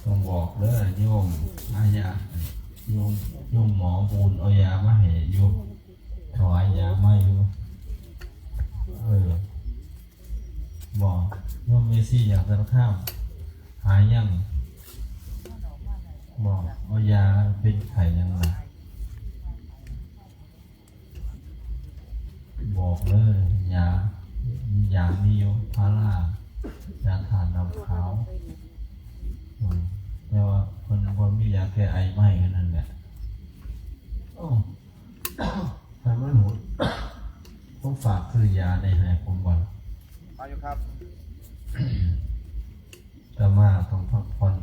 ต้องบอกเด้อโยมอายาโยมหมอบุญเอายามาให้โยมถวายยามาอยู่บอกโยมเมซี่อยากจะข้ามหายยังบอกเอายาเป็นไข่ยังไงบอกเลยยามีอยู่พารายาทานดำขาวแต่ว่าคนมียาแก้ไอไหม้กันนั่นแหละทำให้หนูต้องฝากซื้อยาในหายผมก่อนไปอยู่ครับแต่มาต้องพักผ่อน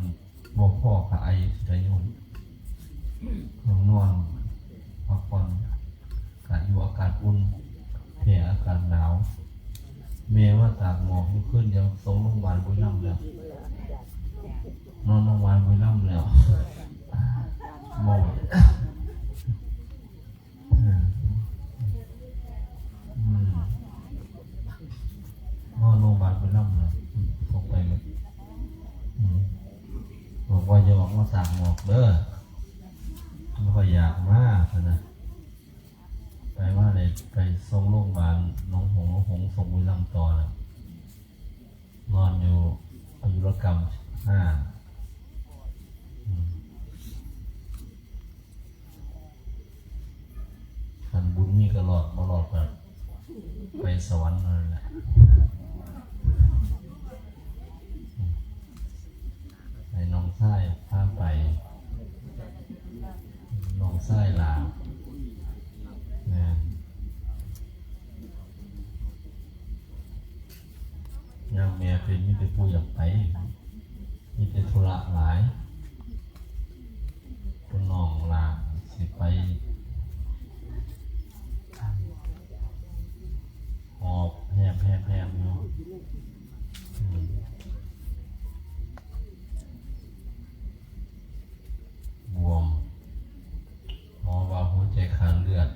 บอกพ่อกับไอใจโยมนอนพักผ่อนการอยู่อากาศอุ่นแผ่อากาศหนาวเมย์ว่าตากหมอกขึ้นยังส่งโรงพยาบาลบุญน้ำแล้วนอนโรงพยาบาลบุญน้ำแล้วมองนอนโรงพยาบาลบุญน้ำแล้วตกไปเลยบอกว่าจะบอกว่าตากหมอกเด้อไม่ค่อยอยากมากนะไปว่าเลยไปส่งโรงพยาบาลน้องหงส่งบุญน้ำต่อแล้วนอนอยู่อายุรกรรม5ขันบุญมีก็หลอดมาหลอดแบบไปสวรรค์นั่นแหละไปน้องชายพาไป ไส้ลาวนะยังเมียเป็นมิตรผู้อยากไปมีแต่ธุระหลายคนน้องลาสิไปหอบแฮมอยู่บวมหมอว่าหัวใจขาดเลือด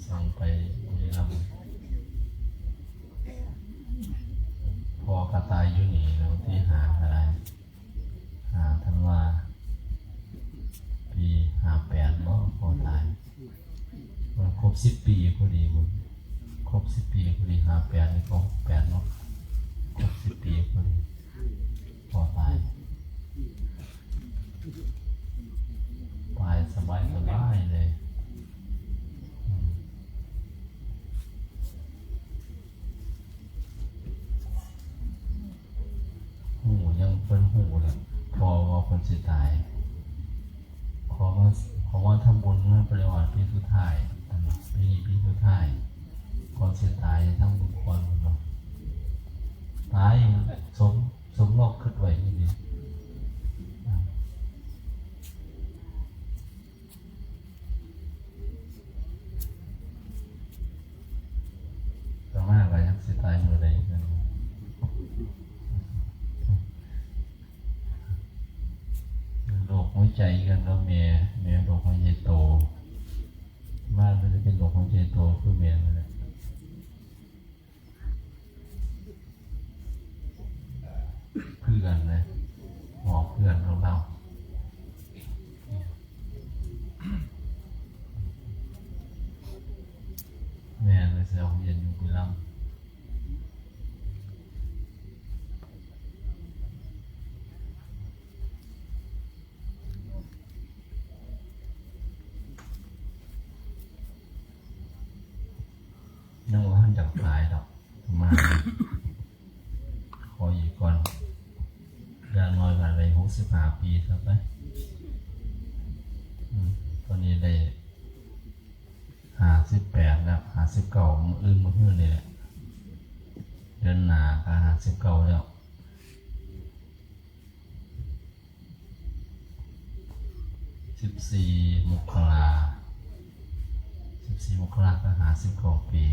ส่งไปลำพอกระตายอยู่นี่แล้วที่หาอะไรท่านว่าปี58บ่พอตายมันครบ10 ปีพอดีมันครบ10 ปีพอดี58นี่ก็8เนาะครบ10 ปีพอดีพอตายสบายเลยหูยังเป็นหูเลยพอว่าคนสิตายขอว่าทำบุญเมื่อปริวารปีสุดท้ายปีสุดท้ายก่อนสิตายทำบุญก่อนเนาะตายสมรอกขึ้นไว้นี่ดิมากเลยครับสิตายมือใดกันโรคหัวใจกันแล้วเมียโรคหัวใจโตมากมันจะเป็นโรคหัวใจโตคือเมียนั่นแหละเพื่อนเลยหมอเพื่อนของเราแม่เลยเสียเย็นอยู่บุรีรัมย์นึกว่าท่านจับตายดอกมาขออีกก่อนอย่างน้อยผ่านไป65 ปีครับไปตอนนี้ได้58แล้ว59มื้อมื้อนี่แหละเดือนหน้าก็59แล้ว14 มกราก็59 ปี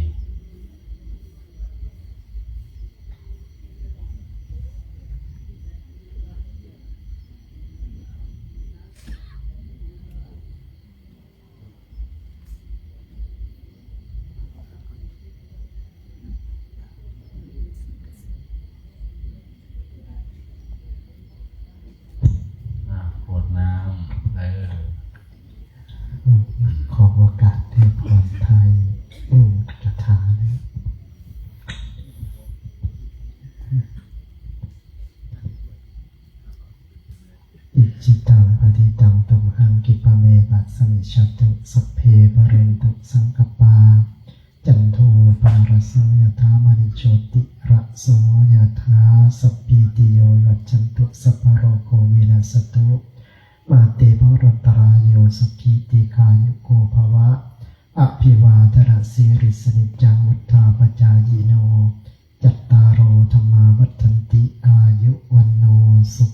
ปวดน้ำขอโอกาสให้พรไทยคาถาเลยอิจิตังปฏิตังตุมหังกิปะเมปัสสมิชตุสัพเพวเรนตุสังกปาจันโทปารโสยถามณิโชติระโสยถาสัพพิติโยยัจฉันตุสัพพโรโควินัสตุมาเตภวรตรายโยสุขีติกายุโกภวะอภิวาทนาสิริสนิจังวุฒาปจายโนจัตตารโอธรรมาวัฏันติอายุวันโนสุ